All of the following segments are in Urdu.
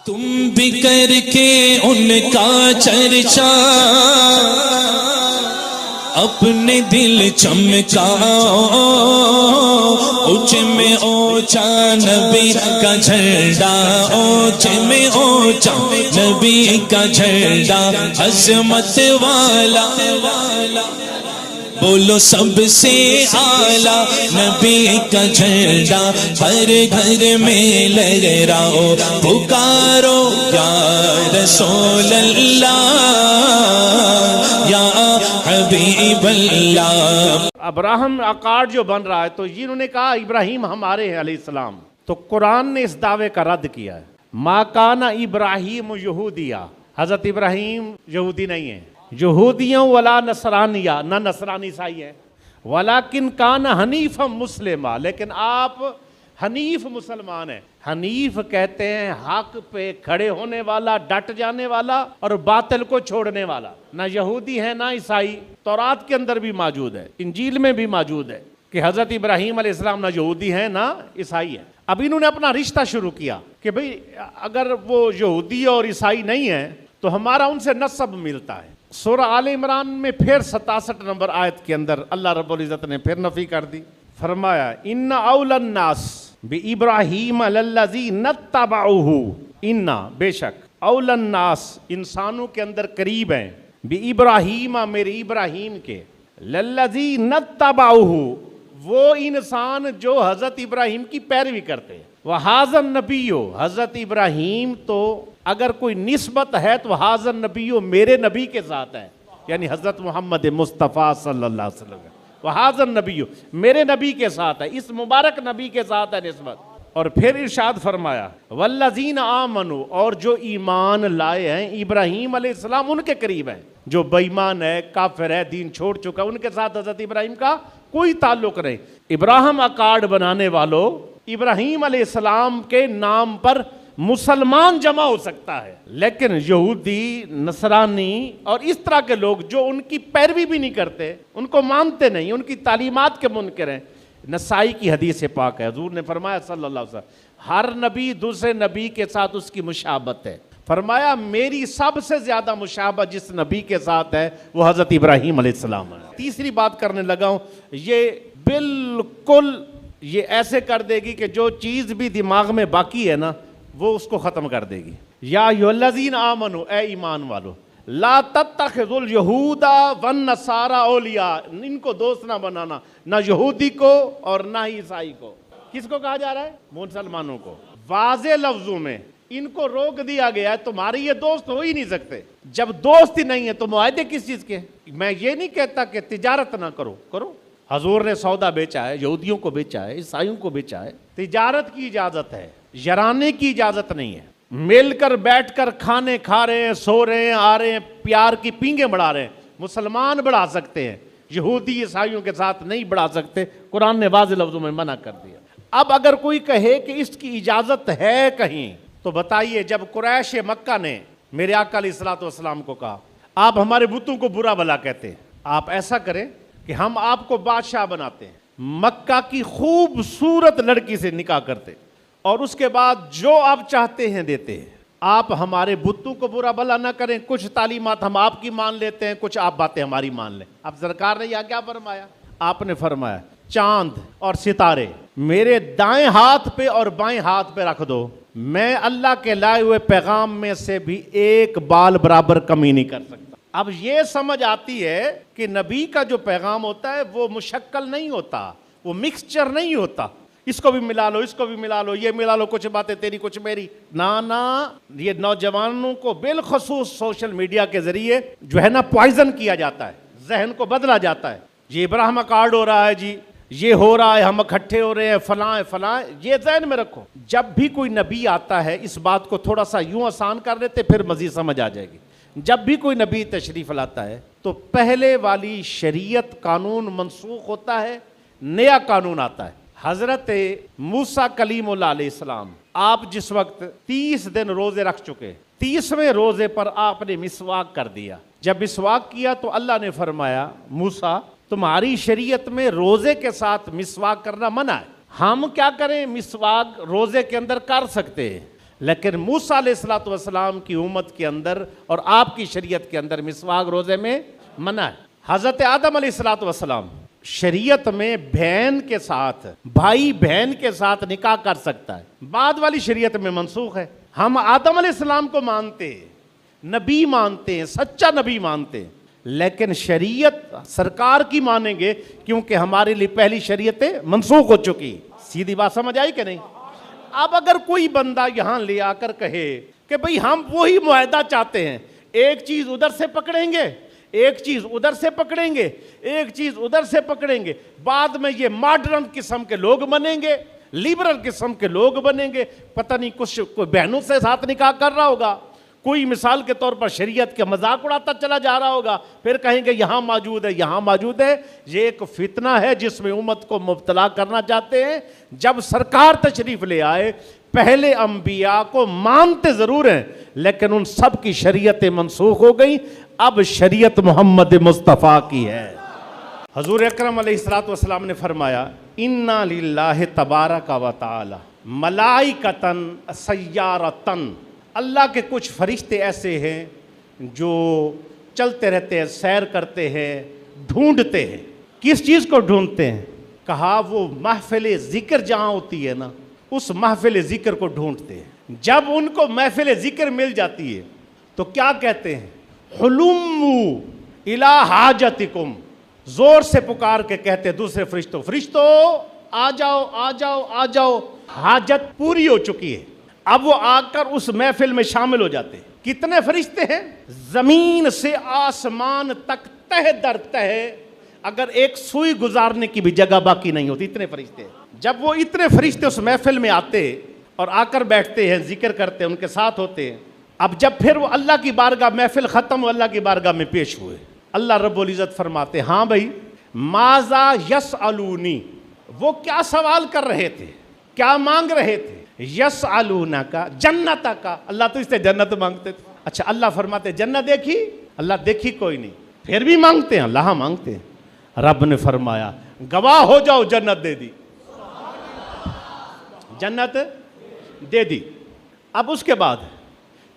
تم بھی کر کے ان کا چرچا اپنے دل چمکاؤ، اونچے میں اونچا نبی کا جھنڈا، اونچے میں اونچا نبی کا جھنڈا، عظمت والا بولو سب سے اعلیٰ نبی کا جھنڈا، ہر گھر میں لہراؤ پکارو یا رسول اللہ یا حبیب اللہ۔ ابراہیم اکارڈ جو بن رہا ہے تو انہوں نے کہا ابراہیم ہمارے ہیں علیہ السلام، تو قرآن نے اس دعوے کا رد کیا ہے۔ ما کان ابراہیم یہودیہ، حضرت ابراہیم یہودی نہیں ہے، یہودیوں ولا نصرانیہ، نہ نصرانی عیسائی ہے، ولیکن کان حنیفا مسلمہ، لیکن آپ حنیف مسلمان ہیں۔ حنیف کہتے ہیں حق پہ کھڑے ہونے والا، ڈٹ جانے والا اور باطل کو چھوڑنے والا۔ نہ یہودی ہے نہ عیسائی، تورات کے اندر بھی موجود ہے، انجیل میں بھی موجود ہے کہ حضرت ابراہیم علیہ السلام نہ یہودی ہیں نہ عیسائی ہیں۔ اب انہوں نے اپنا رشتہ شروع کیا کہ بھئی اگر وہ یہودی اور عیسائی نہیں ہیں تو ہمارا ان سے نسب ملتا ہے۔ سورہ آل عمران میں پھر 67 نمبر آیت کے اندر اللہ رب العزت نے پھر نفی کر دی، فرمایا ان اولی الناس بابراہیم للذین اتبعوہ، ان بے شک اولی الناس انسانوں کے اندر قریب ہیں، بابراہیم میرے ابراہیم کے، للذین اتبعوہ وہ انسان جو حضرت ابراہیم کی پیروی کرتے ہیں، وہذا النبی حضرت ابراہیم تو اگر کوئی نسبت ہے تو حاضر نبی میرے نبی کے ساتھ ہے، یعنی حضرت محمد مصطفیٰ صلی اللہ علیہ وسلم، وہ حاضر نبی میرے نبی کے ساتھ ہے، اس مبارک نبی کے ساتھ ہے نسبت۔ اور پھر ارشاد فرمایا والذین آمنوا، اور جو ایمان لائے ہیں ابراہیم علیہ السلام ان کے قریب ہیں، جو بے ایمان ہے، کافر ہے، دین چھوڑ چکا، ان کے ساتھ حضرت ابراہیم کا کوئی تعلق نہیں۔ ابراہیم اکارڈ بنانے والوں، ابراہیم علیہ السلام کے نام پر مسلمان جمع ہو سکتا ہے، لیکن یہودی، نصرانی اور اس طرح کے لوگ جو ان کی پیروی بھی نہیں کرتے، ان کو مانتے نہیں، ان کی تعلیمات کے منکر ہیں۔ نسائی کی حدیث پاک ہے، حضور نے فرمایا صلی اللہ علیہ وسلم ہر نبی دوسرے نبی کے ساتھ اس کی مشابہت ہے، فرمایا میری سب سے زیادہ مشابہت جس نبی کے ساتھ ہے وہ حضرت ابراہیم علیہ السلام ہے۔ تیسری بات کرنے لگا ہوں، یہ بالکل یہ ایسے کر دے گی کہ جو چیز بھی دماغ میں باقی ہے نا وہ اس کو ختم کر دے گی۔ یا ایھا الذین آمنوا، اے ایمان والو، لا تتخذوا اليہود والنصارى اولیاء، ان کو دوست نہ بنانا، نہ یہودی کو اور نہ عیسائی کو۔ کس کو کہا جا رہا ہے؟ مسلمانوں کو۔ واضح لفظوں میں ان کو روک دیا گیا ہے، تمہارے یہ دوست ہو ہی نہیں سکتے۔ جب دوست ہی نہیں ہے تو معاہدے کس چیز کے؟ میں یہ نہیں کہتا کہ تجارت نہ کرو، کرو، حضور نے سودا بیچا ہے، یہودیوں کو بیچا ہے، عیسائیوں کو بیچا ہے، تجارت کی اجازت ہے، یرانے کی اجازت نہیں ہے۔ مل کر بیٹھ کر کھانے کھا رہے ہیں، سو رہے ہیں، آ رہے ہیں، پیار کی پینگیں بڑھا رہے ہیں، مسلمان بڑھا سکتے ہیں، یہودی عیسائیوں کے ساتھ نہیں بڑھا سکتے، قرآن نے واضح لفظوں میں منع کر دیا۔ اب اگر کوئی کہے کہ اس کی اجازت ہے کہیں تو بتائیے، جب قریش مکہ نے میرے آقا علیہ الصلوۃ والسلام کو کہا آپ ہمارے بتوں کو برا بھلا کہتے ہیں، آپ ایسا کریں کہ ہم آپ کو بادشاہ بناتے ہیں، مکہ کی خوبصورت لڑکی سے نکاح کرتے اور اس کے بعد جو آپ چاہتے ہیں دیتے ہیں، آپ ہمارے بتوں کو برا بھلا نہ کریں، کچھ تعلیمات ہم آپ کی مان لیتے ہیں، کچھ آپ باتیں ہماری مان لیں۔ اب سرکار نے یہاں کیا فرمایا؟ آپ نے فرمایا چاند اور ستارے میرے دائیں ہاتھ پہ اور بائیں ہاتھ پہ رکھ دو، میں اللہ کے لائے ہوئے پیغام میں سے بھی ایک بال برابر کمی نہیں کر سکتا۔ اب یہ سمجھ آتی ہے کہ نبی کا جو پیغام ہوتا ہے وہ مشکل نہیں ہوتا، وہ مکسچر نہیں ہوتا، اس کو بھی ملا لو، اس کو بھی ملا لو، یہ ملا لو، کچھ باتیں تیری کچھ میری، نہ یہ نوجوانوں کو بالخصوص سوشل میڈیا کے ذریعے جو ہے نا پوائزن کیا جاتا ہے، ذہن کو بدلا جاتا ہے۔ یہ ابراہیم اکارڈ ہو رہا ہے، جی یہ ہو رہا ہے، ہم اکٹھے ہو رہے ہیں، فلاں فلاں، یہ ذہن میں رکھو۔ جب بھی کوئی نبی آتا ہے اس بات کو تھوڑا سا یوں آسان کر لیتے، پھر مزید سمجھ آ جائے گی۔ جب بھی کوئی نبی تشریف لاتا ہے تو پہلے والی شریعت قانون منسوخ ہوتا ہے، نیا قانون آتا ہے۔ حضرت موسیٰ کلیم اللہ علیہ السلام، آپ جس وقت 30 دن روزے رکھ چکے، 30ویں روزے پر آپ نے مسواک کر دیا۔ جب مسواک کیا تو اللہ نے فرمایا موسیٰ تمہاری شریعت میں روزے کے ساتھ مسواک کرنا منع ہے، ہم کیا کریں؟ مسواک روزے کے اندر کر سکتے ہیں لیکن موسیٰ علیہ الصلوۃ والسلام کی امت کے اندر اور آپ کی شریعت کے اندر مسواک روزے میں منع ہے۔ حضرت آدم علیہ الصلوۃ والسلام شریعت میں بہن کے ساتھ، بھائی بہن کے ساتھ نکاح کر سکتا ہے، بعد والی شریعت میں منسوخ ہے۔ ہم آدم علیہ السلام کو مانتے ہیں، نبی مانتے ہیں، سچا نبی مانتے ہیں، لیکن شریعت سرکار کی مانیں گے کیونکہ ہمارے لیے پہلی شریعتیں منسوخ ہو چکی۔ سیدھی بات سمجھ آئی کہ نہیں؟ اب اگر کوئی بندہ یہاں لے آ کر کہے کہ بھئی ہم وہی معاہدہ چاہتے ہیں، ایک چیز ادھر سے پکڑیں گے، ایک چیز ادھر سے پکڑیں گے، ایک چیز ادھر سے پکڑیں گے، بعد میں یہ ماڈرن قسم کے لوگ بنیں گے، لیبرل قسم کے لوگ بنیں گے، پتہ نہیں کچھ کوئی بہنوں سے ساتھ نکاح کر رہا ہوگا، کوئی مثال کے طور پر شریعت کے مذاق اڑاتا چلا جا رہا ہوگا، پھر کہیں گے یہاں موجود ہے، یہاں موجود ہے۔ یہ ایک فتنہ ہے جس میں امت کو مبتلا کرنا چاہتے ہیں۔ جب سرکار تشریف لے آئے، پہلے انبیاء کو مانتے ضرور ہیں لیکن ان سب کی شریعتیں منسوخ ہو گئیں، اب شریعت محمد مصطفیٰ کی ہے۔ حضور اکرم علیہ الصلوۃ والسلام نے فرمایا اِنَّا لِلَّهِ تَبَارَكَ وَتَعَالَى مَلَائِكَةً سَيَّارَةً، اللہ کے کچھ فرشتے ایسے ہیں جو چلتے رہتے ہیں، سیر کرتے ہیں، ڈھونڈتے ہیں۔ کس چیز کو ڈھونڈتے ہیں؟ کہا وہ محفل ذکر جہاں ہوتی ہے نا، اس محفل ذکر کو ڈھونڈتے ہیں۔ جب ان کو محفل ذکر مل جاتی ہے تو کیا کہتے ہیں؟ حلموا الی حاجتکم، زور سے پکار کے کہتے ہیں دوسرے فرشتوں آ جاؤ آ جاؤ آ جاؤ، حاجت پوری ہو چکی ہے۔ اب وہ آ کر اس محفل میں شامل ہو جاتے ہیں۔ کتنے فرشتے ہیں؟ زمین سے آسمان تک تہ در تہ اگر ایک سوئی گزارنے کی بھی جگہ باقی نہیں ہوتی، اتنے فرشتے ہیں۔ جب وہ اتنے فرشتے اس محفل میں آتے اور آ کر بیٹھتے ہیں، ذکر کرتے ہیں، ان کے ساتھ ہوتے ہیں، اب جب پھر وہ اللہ کی بارگاہ محفل ختم ہو، اللہ کی بارگاہ میں پیش ہوئے، اللہ رب العزت فرماتے ہاں بھائی ماذا یسألونی، وہ کیا سوال کر رہے تھے، کیا مانگ رہے تھے؟ یسألونک جنتک، اللہ تو اس سے جنت مانگتے تھے۔ اچھا اللہ فرماتے جنت دیکھی؟ اللہ دیکھی کوئی نہیں، پھر بھی مانگتے ہیں؟ اللہ ہاں مانگتے ہیں۔ رب نے فرمایا گواہ ہو جاؤ جنت دے دی، جنت دے دی۔ اب اس کے بعد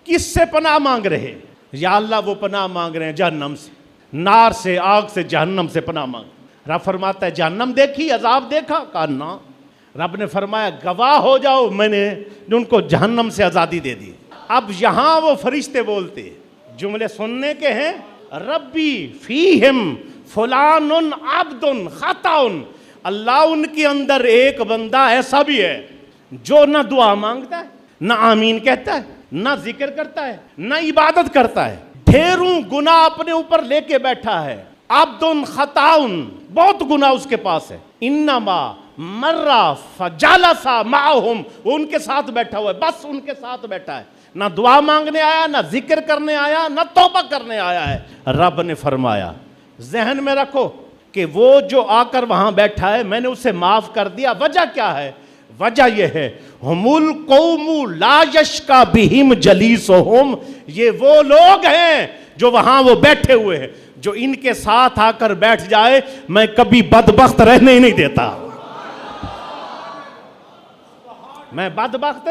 کس سے پناہ مانگ رہے؟ یا اللہ وہ پناہ مانگ رہے ہیں جہنم سے، نار سے، آگ سے، جہنم سے پناہ مانگ۔ رب فرماتا ہے جہنم دیکھی، عذاب دیکھا؟ کہا نا۔ رب نے فرمایا گواہ ہو جاؤ میں نے ان کو جہنم سے آزادی دے دی۔ اب یہاں وہ فرشتے بولتے جملے سننے کے ہیں، ربی فیہم فلان عبد خطا، اللہ ان کے اندر ایک بندہ ایسا بھی ہے جو نہ دعا مانگتا ہے، نہ آمین کہتا ہے، نہ ذکر کرتا ہے، نہ عبادت کرتا ہے، ڈھیروں گناہ اپنے اوپر لے کے بیٹھا ہے، عبد خطا، بہت گناہ اس کے پاس ہے، انما مرہ فجالسا معہم، ان کے ساتھ بیٹھا ہوا ہے، بس ان کے ساتھ بیٹھا ہے، نہ دعا مانگنے آیا، نہ ذکر کرنے آیا، نہ توبہ کرنے آیا ہے۔ رب نے فرمایا ذہن میں رکھو کہ وہ جو آ کر وہاں بیٹھا ہے میں نے اسے معاف کر دیا۔ وجہ کیا ہے؟ وجہ یہ ہے ہم القوم لا یشکا بہم جلیسہم، یہ وہ لوگ ہیں جو وہاں وہ بیٹھے ہوئے ہیں، جو ان کے ساتھ آ کر بیٹھ جائے میں کبھی بدبخت رہنے ہی نہیں دیتا۔ میں بدبخت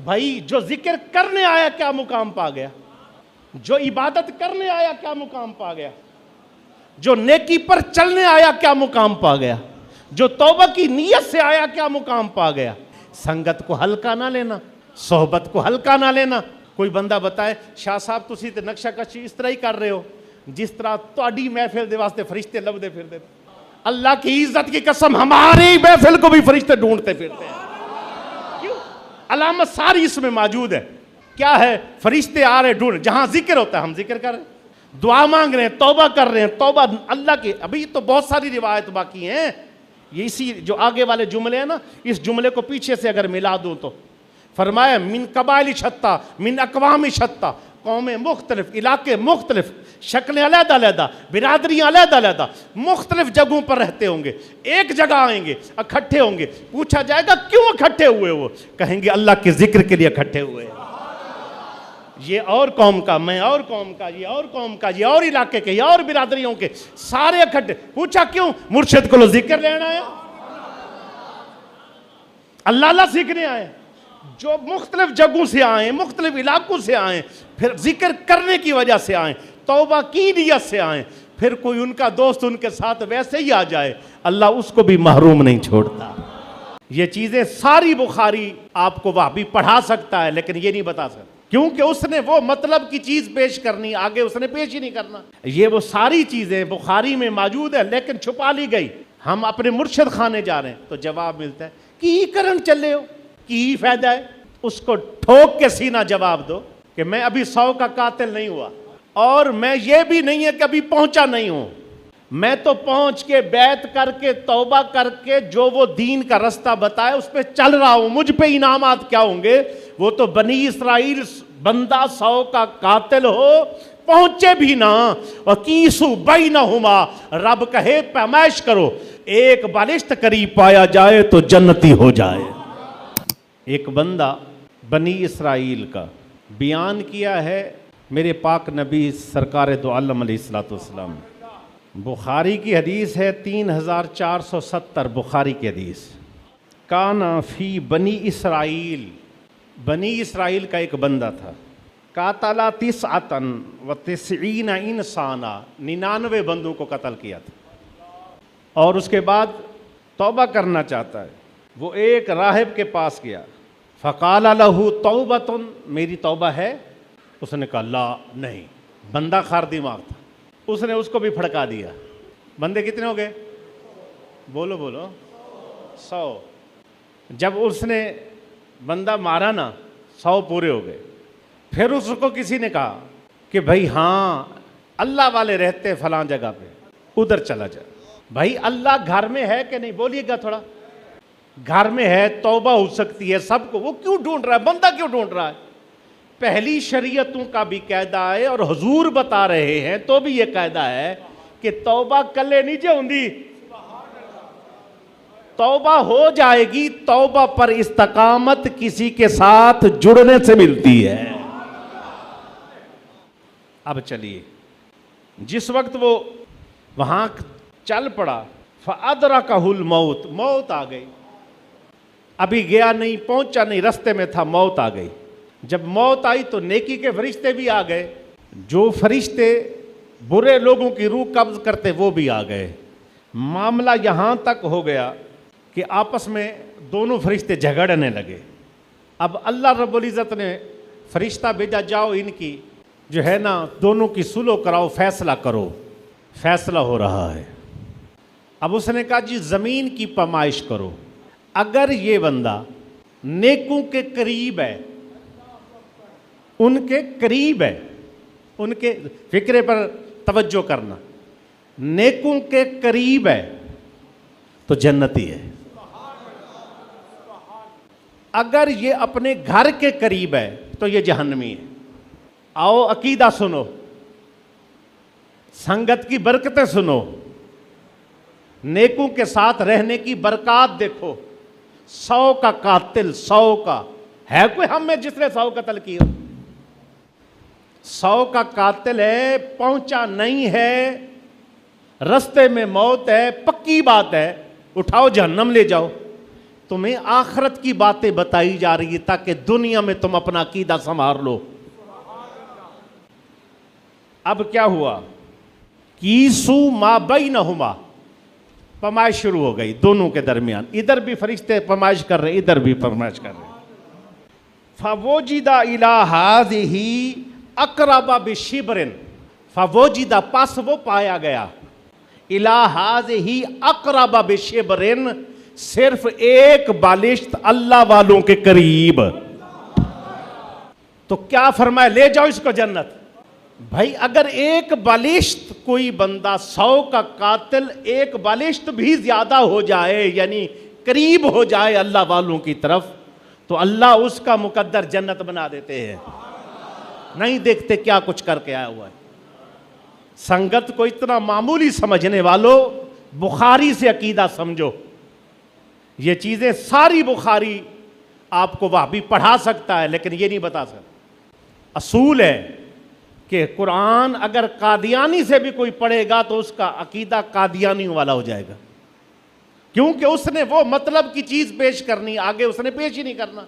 بھائی، جو ذکر کرنے آیا کیا مقام پا گیا، جو عبادت کرنے آیا کیا مقام پا گیا، جو نیکی پر چلنے آیا کیا مقام پا گیا، جو توبہ کی نیت سے آیا کیا مقام پا گیا۔ سنگت کو ہلکا نہ لینا، صحبت کو ہلکا نہ لینا۔ کوئی بندہ بتائے شاہ صاحب تسی تے نقشہ کشی اس طرح ہی کر رہے ہو جس طرح تہاڈی محفل دے واسطے فرشتے لبدے پھردے۔ اللہ کی عزت کی قسم ہماری محفل کو بھی فرشتے ڈھونڈتے پھرتے ہیں۔ کیوں؟ علامت ساری اس میں موجود ہے۔ کیا ہے؟ فرشتے آ رہے ڈھونڈ، جہاں ذکر ہوتا ہے ہم ذکر کر رہے ہیں، دعا مانگ رہے ہیں، توبہ کر رہے ہیں، توبہ اللہ کی۔ ابھی تو بہت ساری روایت باقی ہیں، یہ اسی جو آگے والے جملے ہیں نا، اس جملے کو پیچھے سے اگر ملا دوں تو فرمایا من قبائل شتہ من اقوام شتہ، قومیں مختلف، علاقے مختلف، شکلیں علیحدہ علیحدہ، برادریاں علیحدہ علیحدہ، مختلف جگہوں پر رہتے ہوں گے، ایک جگہ آئیں گے، اکٹھے ہوں گے۔ پوچھا جائے گا کیوں اکٹھے ہوئے؟ وہ کہیں گے اللہ کے ذکر کے لیے اکٹھے ہوئے ہیں۔ یہ اور قوم کا، میں اور قوم کا، یہ اور قوم کا، یہ اور علاقے کے، یہ اور برادریوں کے، سارے اکٹھے۔ پوچھا کیوں؟ مرشد کو ذکر لینا آیا، اللہ اللہ سیکھنے آئے۔ جو مختلف جگہوں سے آئیں، مختلف علاقوں سے آئیں، پھر ذکر کرنے کی وجہ سے آئیں، توبہ کی نیت سے آئیں، پھر کوئی ان کا دوست ان کے ساتھ ویسے ہی آ جائے، اللہ اس کو بھی محروم نہیں چھوڑتا۔ یہ چیزیں ساری بخاری آپ کو وہابی پڑھا سکتا ہے لیکن یہ نہیں بتا سکتا، کیونکہ اس نے وہ مطلب کی چیز پیش کرنی، آگے اس نے پیش ہی نہیں کرنا۔ یہ وہ ساری چیزیں بخاری میں موجود ہے لیکن چھپا لی گئی۔ ہم اپنے مرشد خانے جا رہے ہیں تو جواب ملتا ہے کی کرن چلے ہو، کی فائدہ ہے؟ اس کو ٹھوک کے سینہ جواب دو کہ میں ابھی 100 کا قاتل نہیں ہوا، اور میں یہ بھی نہیں ہے کہ ابھی پہنچا نہیں ہوں، میں تو پہنچ کے بیعت کر کے توبہ کر کے جو وہ دین کا رستہ بتائے اس پہ چل رہا ہوں۔ مجھ پہ انعامات کیا ہوں گے؟ وہ تو بنی اسرائیل بندہ 100 کا قاتل ہو، پہنچے بھی نہ، وَقِیسُوا بَیْنَہُمَا، رب کہے پیمائش کرو، ایک بالشت قریب پایا جائے تو جنتی ہو جائے۔ ایک بندہ بنی اسرائیل کا بیان کیا ہے میرے پاک نبی سرکار دو عالم علیہ السلام۔ بخاری کی حدیث ہے 3470، بخاری کی حدیث، کانا فی بنی اسرائیل، بنی اسرائیل کا ایک بندہ تھا، قاتل 99 انسانا، 99 بندوں کو قتل کیا تھا، اور اس کے بعد توبہ کرنا چاہتا ہے۔ وہ ایک راہب کے پاس گیا، فقال لہ توبۃ، میری توبہ ہے؟ اس نے کہا لا، نہیں۔ بندہ خار دماغ تھا، اس نے اس کو بھی پھڑکا دیا۔ بندے کتنے ہو گئے؟ بولو بولو، 100۔ جب اس نے بندہ مارا نا، 100 پورے ہو گئے۔ پھر اس کو کسی نے کہا کہ بھائی ہاں اللہ والے رہتے فلاں جگہ پہ، ادھر چلا جائے۔ بھائی اللہ گھر میں ہے کہ نہیں؟ بولیے گا تھوڑا۔ گھر میں ہے، توبہ ہو سکتی ہے سب کو، وہ کیوں ڈھونڈ رہا ہے؟ بندہ کیوں ڈھونڈ رہا ہے؟ پہلی شریعتوں کا بھی قاعدہ ہے اور حضور بتا رہے ہیں تو بھی یہ قاعدہ ہے کہ توبہ کلے نہیں جاؤندی، توبہ ہو جائے گی، توبہ پر استقامت کسی کے ساتھ جڑنے سے ملتی ہے۔ اب چلیے، جس وقت وہ وہاں چل پڑا، فَأَدْرَكَهُ الْمَوْتِ، موت آ گئی۔ ابھی گیا نہیں، پہنچا نہیں، رستے میں تھا، موت آ گئی۔ جب موت آئی تو نیکی کے فرشتے بھی آ گئے، جو فرشتے برے لوگوں کی روح قبض کرتے وہ بھی آ گئے۔ معاملہ یہاں تک ہو گیا کہ آپس میں دونوں فرشتے جھگڑنے لگے۔ اب اللہ رب العزت نے فرشتہ بھیجا، جاؤ ان کی جو ہے نا دونوں کی صلح کراؤ، فیصلہ کرو۔ فیصلہ ہو رہا ہے۔ اب اس نے کہا جی زمین کی پیمائش کرو، اگر یہ بندہ نیکوں کے قریب ہے، ان کے قریب ہے، ان کے فکرے پر توجہ کرنا، نیکوں کے قریب ہے تو جنتی ہے۔ اگر یہ اپنے گھر کے قریب ہے تو یہ جہنمی ہے۔ آؤ عقیدہ سنو، سنگت کی برکتیں سنو، نیکوں کے ساتھ رہنے کی برکات دیکھو۔ 100 کا قاتل، 100 کا ہے کوئی ہم میں جس نے 100 قتل کی ہو؟ 100 کا قاتل ہے، پہنچا نہیں ہے، رستے میں موت ہے، پکی بات ہے، اٹھاؤ جہنم لے جاؤ۔ تمہیں آخرت کی باتیں بتائی جا رہی ہے تاکہ دنیا میں تم اپنا عقیدہ سنوار لو۔ اب کیا ہوا؟ کیسو ما بینہما، پیمائش شروع ہو گئی دونوں کے درمیان، ادھر بھی فرشتے پیمائش کر رہے، ادھر بھی پیمائش کر رہے۔ فوجد الی ہذہ اقرب بشبر، فوجد پس وہ پایا گیا، الی ہذہ اقرب بشبر، صرف ایک بالشت اللہ والوں کے قریب۔ تو کیا فرمایا؟ لے جاؤ اس کو جنت۔ بھائی اگر ایک بالشت کوئی بندہ 100 کا قاتل ایک بالشت بھی زیادہ ہو جائے، یعنی قریب ہو جائے اللہ والوں کی طرف، تو اللہ اس کا مقدر جنت بنا دیتے ہیں۔ نہیں دیکھتے کیا کچھ کر کے آیا ہوا ہے۔ سنگت کو اتنا معمولی سمجھنے والوں، بخاری سے عقیدہ سمجھو۔ یہ چیزیں ساری بخاری آپ کو وہابی پڑھا سکتا ہے لیکن یہ نہیں بتا سکتا۔ اصول ہے کہ قرآن اگر قادیانی سے بھی کوئی پڑھے گا تو اس کا عقیدہ قادیانیوں والا ہو جائے گا، کیونکہ اس نے وہ مطلب کی چیز پیش کرنی، آگے اس نے پیش ہی نہیں کرنا۔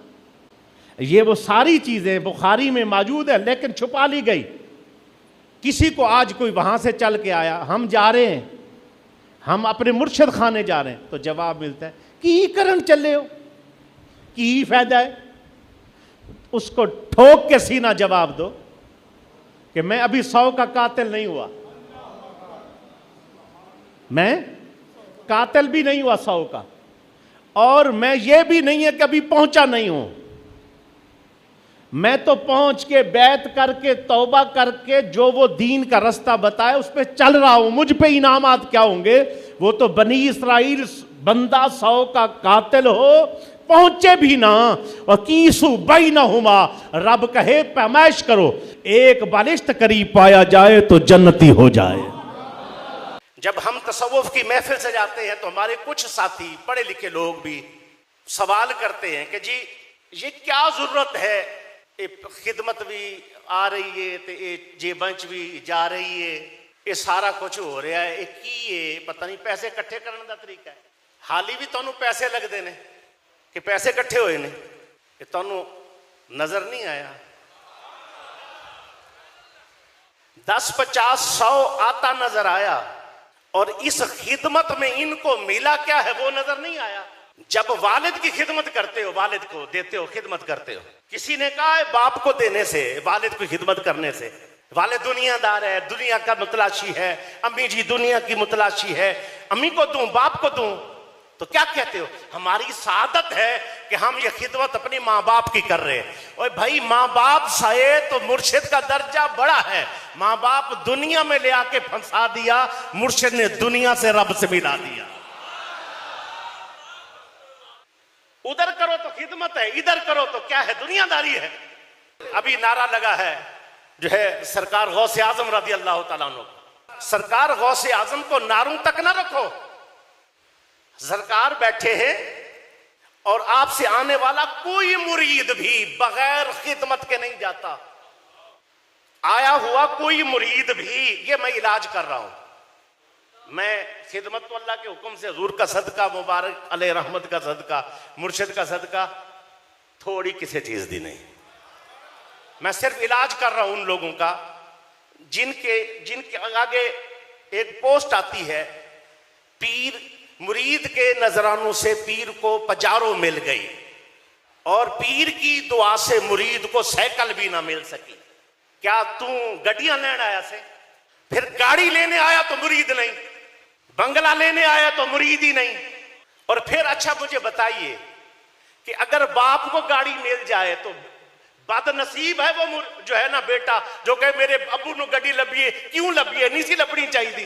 یہ وہ ساری چیزیں بخاری میں موجود ہے لیکن چھپا لی گئی. کسی کو آج کوئی وہاں سے چل کے آیا ہم جا رہے ہیں, ہم اپنے مرشد خانے جا رہے ہیں, تو جواب ملتا ہے کی کرن چلے ہو, کی فائدہ ہے. اس کو ٹھوک کے سینہ جواب دو کہ میں ابھی 100 کا قاتل نہیں ہوا, میں قاتل بھی نہیں ہوا 100 کا, اور میں یہ بھی نہیں ہے کہ ابھی پہنچا نہیں ہوں. میں تو پہنچ کے بیعت کر کے توبہ کر کے جو وہ دین کا رستہ بتائے اس پہ چل رہا ہوں. مجھ پہ انعامات کیا ہوں گے؟ وہ تو بنی اسرائیل بندہ 100 کا قاتل ہو پہنچے بھی نہ, وَقِیسُوا بَیْنَهُمَا, رب کہے پیمائش کرو, ایک بالشت قریب پایا جائے تو جنتی ہو جائے. جب ہم تصوف کی محفل سے جاتے ہیں تو ہمارے کچھ ساتھی پڑھے لکھے لوگ بھی سوال کرتے ہیں کہ جی یہ کیا ضرورت ہے, خدمت بھی آ رہی ہے تے جے بنچ بھی جا رہی ہے, یہ سارا کچھ ہو رہا ہے, یہ کی ہے پتہ نہیں پیسے کٹھے کرنے دا طریقہ ہے. حالی بھی تانوں پیسے لگتے ہیں کہ پیسے کٹھے ہوئے نے, کہ تانوں نظر نہیں آیا 10 50 100 آتا نظر آیا, اور اس خدمت میں ان کو ملا کیا ہے وہ نظر نہیں آیا. جب والد کی خدمت کرتے ہو, والد کو دیتے ہو, خدمت کرتے ہو, کسی نے کہا ہے باپ کو دینے سے, والد کی خدمت کرنے سے, والد دنیا دار ہے, دنیا کا متلاشی ہے, امی جی دنیا کی متلاشی ہے, امی کو دوں باپ کو دوں, تو کیا کہتے ہو ہماری سعادت ہے کہ ہم یہ خدمت اپنی ماں باپ کی کر رہے ہیں. اور بھائی ماں باپ سے تو مرشد کا درجہ بڑا ہے. ماں باپ دنیا میں لے آ کے پھنسا دیا, مرشد نے دنیا سے رب سے ملا دیا. ادھر کرو تو خدمت ہے, ادھر کرو تو کیا ہے دنیا داری ہے. ابھی نعرہ لگا ہے جو ہے سرکار غوث اعظم رضی اللہ تعالیٰ عنہ, سرکار غوث اعظم کو نعروں تک نہ رکھو. سرکار بیٹھے ہیں اور آپ سے آنے والا کوئی مرید بھی بغیر خدمت کے نہیں جاتا. آیا ہوا کوئی مرید بھی, یہ میں علاج کر رہا ہوں, میں خدمت تو اللہ کے حکم سے, حضور کا صدقہ مبارک علیہ رحمت کا صدقہ, مرشد کا صدقہ, تھوڑی کسی چیز دی نہیں. میں صرف علاج کر رہا ہوں ان لوگوں کا جن کے آگے ایک پوسٹ آتی ہے, پیر مرید کے نذرانوں سے پیر کو پجارو مل گئی, اور پیر کی دعا سے مرید کو سائیکل بھی نہ مل سکی. کیا تم گڈیاں لینا آیا سے, پھر گاڑی لینے آیا تو مرید نہیں, بنگلہ لینے آیا تو مرید ہی نہیں. اور پھر اچھا مجھے بتائیے کہ اگر باپ کو گاڑی مل جائے تو بد نصیب ہے وہ جو ہے نا بیٹا جو کہ میرے ابو نو گاڑی لبھی ہے, کیوں لبھی ہے, نہیں سی لبنی چاہیے تھی,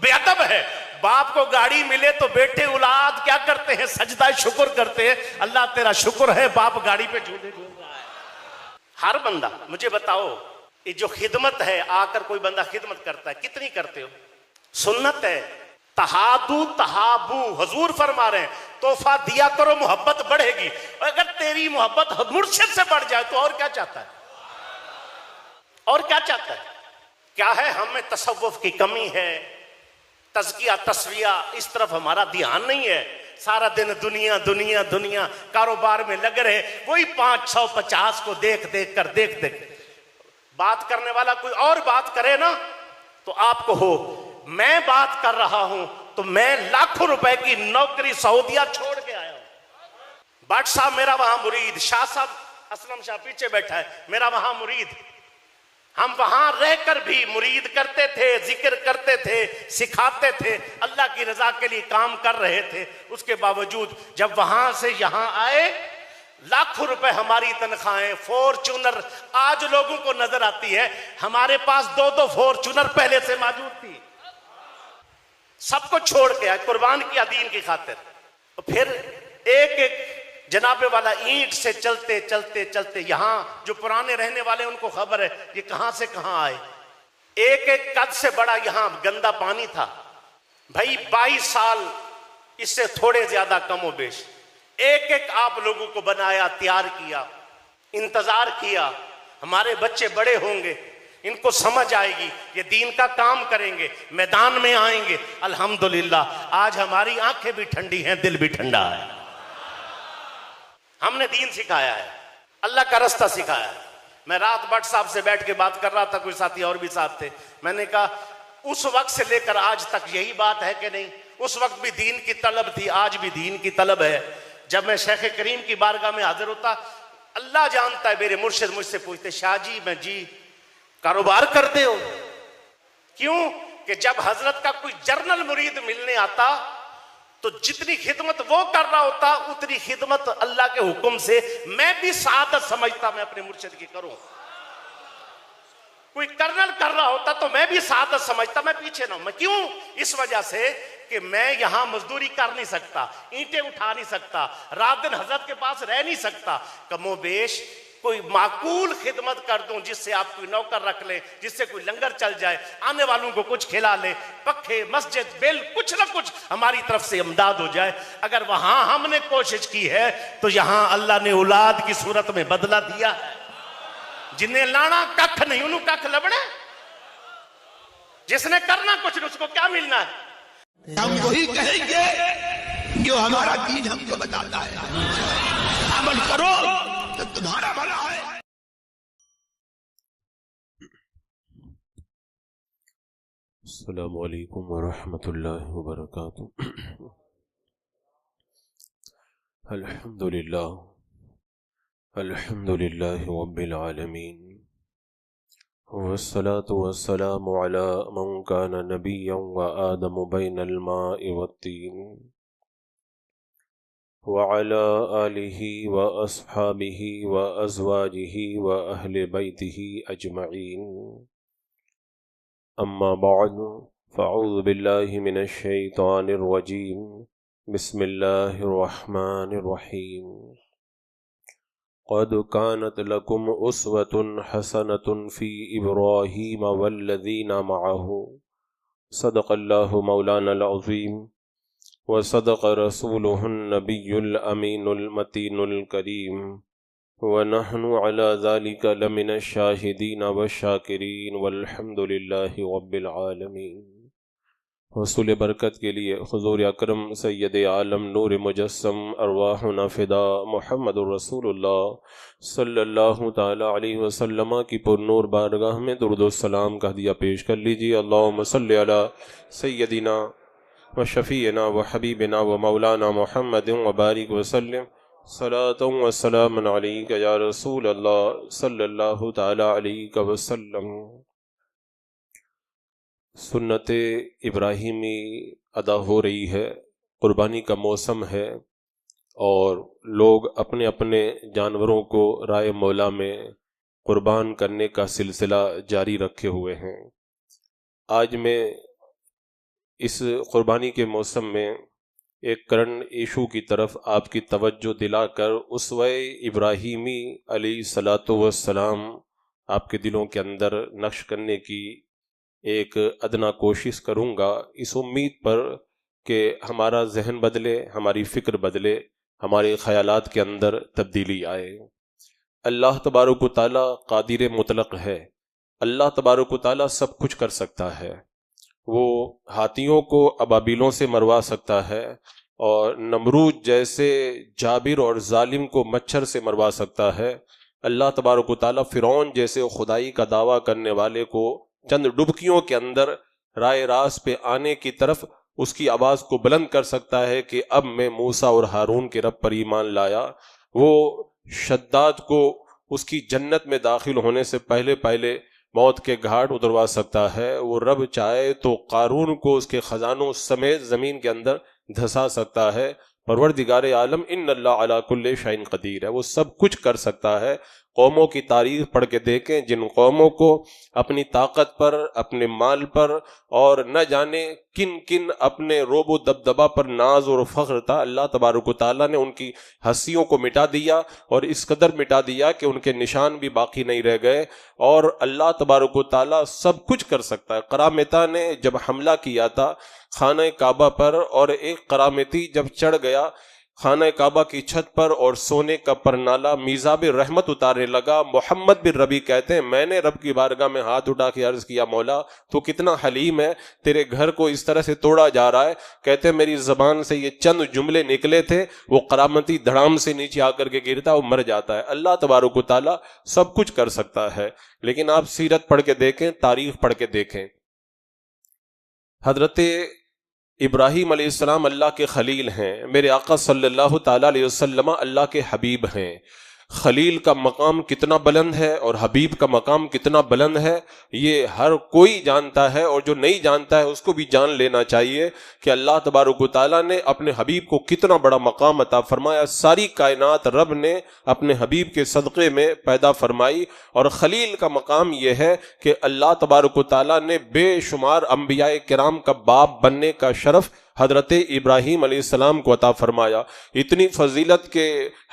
بے ادب ہے. باپ کو گاڑی ملے تو بیٹے اولاد کیا کرتے ہیں, سجدہ شکر کرتے ہیں, اللہ تیرا شکر ہے باپ گاڑی پہ جھولے جھول رہا ہے. ہر بندہ مجھے بتاؤ یہ جو خدمت ہے, آ کر کوئی بندہ خدمت کرتا ہے, کتنی کرتے ہو؟ سنت ہے تہادو تہابو, حضور فرما رہے ہیں تحفہ دیا کرو محبت بڑھے گی. اور اگر تیری محبت مرشد سے بڑھ جائے تو اور کیا چاہتا ہے, اور کیا چاہتا ہے؟ کیا ہے ہم میں تصوف کی کمی ہے, تزکیہ تصفیہ اس طرف ہمارا دھیان نہیں ہے. سارا دن دنیا دنیا دنیا کاروبار میں لگ رہے, وہی 550 کو دیکھ دیکھ بات کرنے والا کوئی اور بات کرے نا تو آپ کو ہو میں بات کر رہا ہوں تو میں لاکھوں روپے کی نوکری سعودیہ چھوڑ کے آیا ہوں. بٹ صاحب میرا وہاں مرید, شاہ صاحب اسلم شاہ پیچھے بیٹھا ہے, میرا وہاں مرید. ہم وہاں رہ کر بھی مرید کرتے تھے, ذکر کرتے تھے, سکھاتے تھے, اللہ کی رضا کے لیے کام کر رہے تھے. اس کے باوجود جب وہاں سے یہاں آئے لاکھوں روپے ہماری تنخواہیں, فورچونر آج لوگوں کو نظر آتی ہے, ہمارے پاس 2 فورچونر پہلے سے موجود تھی. سب کو چھوڑ کے آئے, قربان کیا دین کی خاطر. پھر ایک جناب والا اینٹ سے چلتے چلتے چلتے یہاں جو پرانے رہنے والے ان کو خبر ہے یہ کہاں سے کہاں آئے. ایک قد سے بڑا یہاں گندا پانی تھا بھائی, 22 سال اس سے تھوڑے زیادہ کم و بیش, ایک آپ لوگوں کو بنایا, تیار کیا, انتظار کیا. ہمارے بچے بڑے ہوں گے, ان کو سمجھ آئے گی, یہ دین کا کام کریں گے, میدان میں آئیں گے. الحمدللہ آج ہماری آنکھیں بھی ٹھنڈی ہیں, دل بھی ٹھنڈا ہے. ہم نے دین سکھایا ہے. اللہ کا رستہ سکھایا ہے۔ میں رات بٹ صاحب سے بیٹھ کے بات کر رہا تھا، کوئی ساتھی اور بھی ساتھ تھے، میں نے کہا اس وقت سے لے کر آج تک یہی بات ہے کہ نہیں؟ اس وقت بھی دین کی طلب تھی، آج بھی دین کی طلب ہے۔ جب میں شیخ کریم کی بارگاہ میں حاضر ہوتا، اللہ جانتا ہے میرے مرشد مجھ سے پوچھتے، شاہ جی میں جی کاروبار کرتے ہو؟ کیوں کہ جب حضرت کا کوئی جرنل مرید ملنے آتا تو جتنی خدمت وہ کر رہا ہوتا اتنی خدمت اللہ کے حکم سے میں بھی سعادت سمجھتا میں اپنے مرشد کی کروں۔ کوئی کرنل کر رہا ہوتا تو میں بھی سعادت سمجھتا میں پیچھے نہ ہوں۔ میں کیوں؟ اس وجہ سے کہ میں یہاں مزدوری کر نہیں سکتا، اینٹیں اٹھا نہیں سکتا، رات دن حضرت کے پاس رہ نہیں سکتا، کم و بیش کوئی معقول خدمت کر دوں جس سے آپ کوئی نوکر رکھ لیں، جس سے کوئی لنگر چل جائے، آنے والوں کو کچھ کھلا لے، پکھے مسجد بل کچھ نہ کچھ ہماری طرف سے امداد ہو جائے۔ اگر وہاں ہم نے کوشش کی ہے تو یہاں اللہ نے اولاد کی صورت میں بدلہ دیا ہے۔ جنہیں لانا ککھ نہیں انہوں ککھ لبنے، جس نے کرنا کچھ نہیں اس کو کیا ملنا ہے؟ ہم وہی کہیں گے جو ہمارا دین ہم کو بتاتا ہے، عمل کرو تو تمہارا بھلا ہے۔ السلام علیکم ورحمۃ اللہ وبرکاتہ۔ الحمد للہ رب العالمین، والصلاة والسلام على من كان نبيا وآدم بين الماء والطين، وعلى آله وأصحابه وأزواجه وأهل بيته أجمعين، أما بعد، فأعوذ بالله من الشيطان الرجيم، بسم الله الرحمن الرحيم۔ قد كانت لكم أسوة حسنة في إبراهيم والذين معه، صدق الله مولانا العظيم، وصدق رسوله النبي الأمين المتين الكريم، ونحن على ذلك لمن الشاهدين والشاكرين، والحمد لله رب العالمين۔ حصول برکت کے لیے حضور اکرم سید عالم نور مجسم ارواحنا فدا محمد الرسول اللہ صلی اللہ تعالی علیہ وسلم کی پر نور بارگاہ میں درود السلام کا ہدیہ پیش کر لیجیے۔ اللہم صلی علی سیدنا و شفیعنا و حبیبنا و مولانا محمد و بارک وسلم، صلاۃ و سلام علیک یا رسول اللہ صلی اللہ تعالی علیہ وسلم۔ سنت ابراہیمی ادا ہو رہی ہے، قربانی کا موسم ہے، اور لوگ اپنے اپنے جانوروں کو رائے مولا میں قربان کرنے کا سلسلہ جاری رکھے ہوئے ہیں۔ آج میں اس قربانی کے موسم میں ایک کرنٹ ایشو کی طرف آپ کی توجہ دلا کر اسوہ ابراہیمی علیہ الصلاۃ والسلام آپ کے دلوں کے اندر نقش کرنے کی ایک ادنا کوشش کروں گا، اس امید پر کہ ہمارا ذہن بدلے، ہماری فکر بدلے، ہمارے خیالات کے اندر تبدیلی آئے۔ اللہ تبارک و تعالیٰ قادر مطلق ہے، اللہ تبارک و تعالیٰ سب کچھ کر سکتا ہے۔ وہ ہاتھیوں کو ابابیلوں سے مروا سکتا ہے، اور نمرود جیسے جابر اور ظالم کو مچھر سے مروا سکتا ہے۔ اللہ تبارک و تعالیٰ فرعون جیسے خدائی کا دعویٰ کرنے والے کو چند ڈبکیوں کے اندر رائے راست پہ آنے کی طرف اس کی آواز کو بلند کر سکتا ہے کہ اب میں موسیٰ اور ہارون کے رب پر ایمان لایا۔ وہ شداد کو اس کی جنت میں داخل ہونے سے پہلے موت کے گھاٹ اتروا سکتا ہے۔ وہ رب چاہے تو قارون کو اس کے خزانوں سمیت زمین کے اندر دھسا سکتا ہے۔ پروردگار عالم ان اللہ علی کل شیء قدیر ہے، وہ سب کچھ کر سکتا ہے۔ قوموں کی تاریخ پڑھ کے دیکھیں جن قوموں کو اپنی طاقت پر، اپنے مال پر، اور نہ جانے کن کن اپنے روب و دبدبہ پر ناز اور فخر تھا، اللہ تبارک و تعالیٰ نے ان کی ہستیوں کو مٹا دیا، اور اس قدر مٹا دیا کہ ان کے نشان بھی باقی نہیں رہ گئے۔ اور اللہ تبارک و تعالیٰ سب کچھ کر سکتا ہے۔ قرامطہ نے جب حملہ کیا تھا خانہ کعبہ پر، اور ایک قرامتی جب چڑھ گیا خانہ کعبہ کی چھت پر اور سونے کا پرنالہ میزاب رحمت اتارنے لگا۔ محمد بن ربی کہتے ہیں میں نے رب کی بارگاہ میں ہاتھ اٹھا کے عرض کیا مولا تو کتنا حلیم ہے، تیرے گھر کو اس طرح سے توڑا جا رہا ہے۔ کہتے ہیں میری زبان سے یہ چند جملے نکلے تھے، وہ کرامتی دھڑام سے نیچے آ کر کے گرتا، وہ مر جاتا ہے۔ اللہ تبارک و تعالیٰ سب کچھ کر سکتا ہے، لیکن آپ سیرت پڑھ کے دیکھیں، تاریخ پڑھ کے دیکھیں۔ حضرت ابراہیم علیہ السلام اللہ کے خلیل ہیں، میرے آقا صلی اللہ تعالیٰ علیہ وسلم اللہ کے حبیب ہیں۔ خلیل کا مقام کتنا بلند ہے اور حبیب کا مقام کتنا بلند ہے یہ ہر کوئی جانتا ہے، اور جو نہیں جانتا ہے اس کو بھی جان لینا چاہیے کہ اللہ تبارک و تعالیٰ نے اپنے حبیب کو کتنا بڑا مقام عطا فرمایا۔ ساری کائنات رب نے اپنے حبیب کے صدقے میں پیدا فرمائی، اور خلیل کا مقام یہ ہے کہ اللہ تبارک و تعالیٰ نے بے شمار انبیاء کرام کا باپ بننے کا شرف حضرت ابراہیم علیہ السلام کو عطا فرمایا۔ اتنی فضیلت کے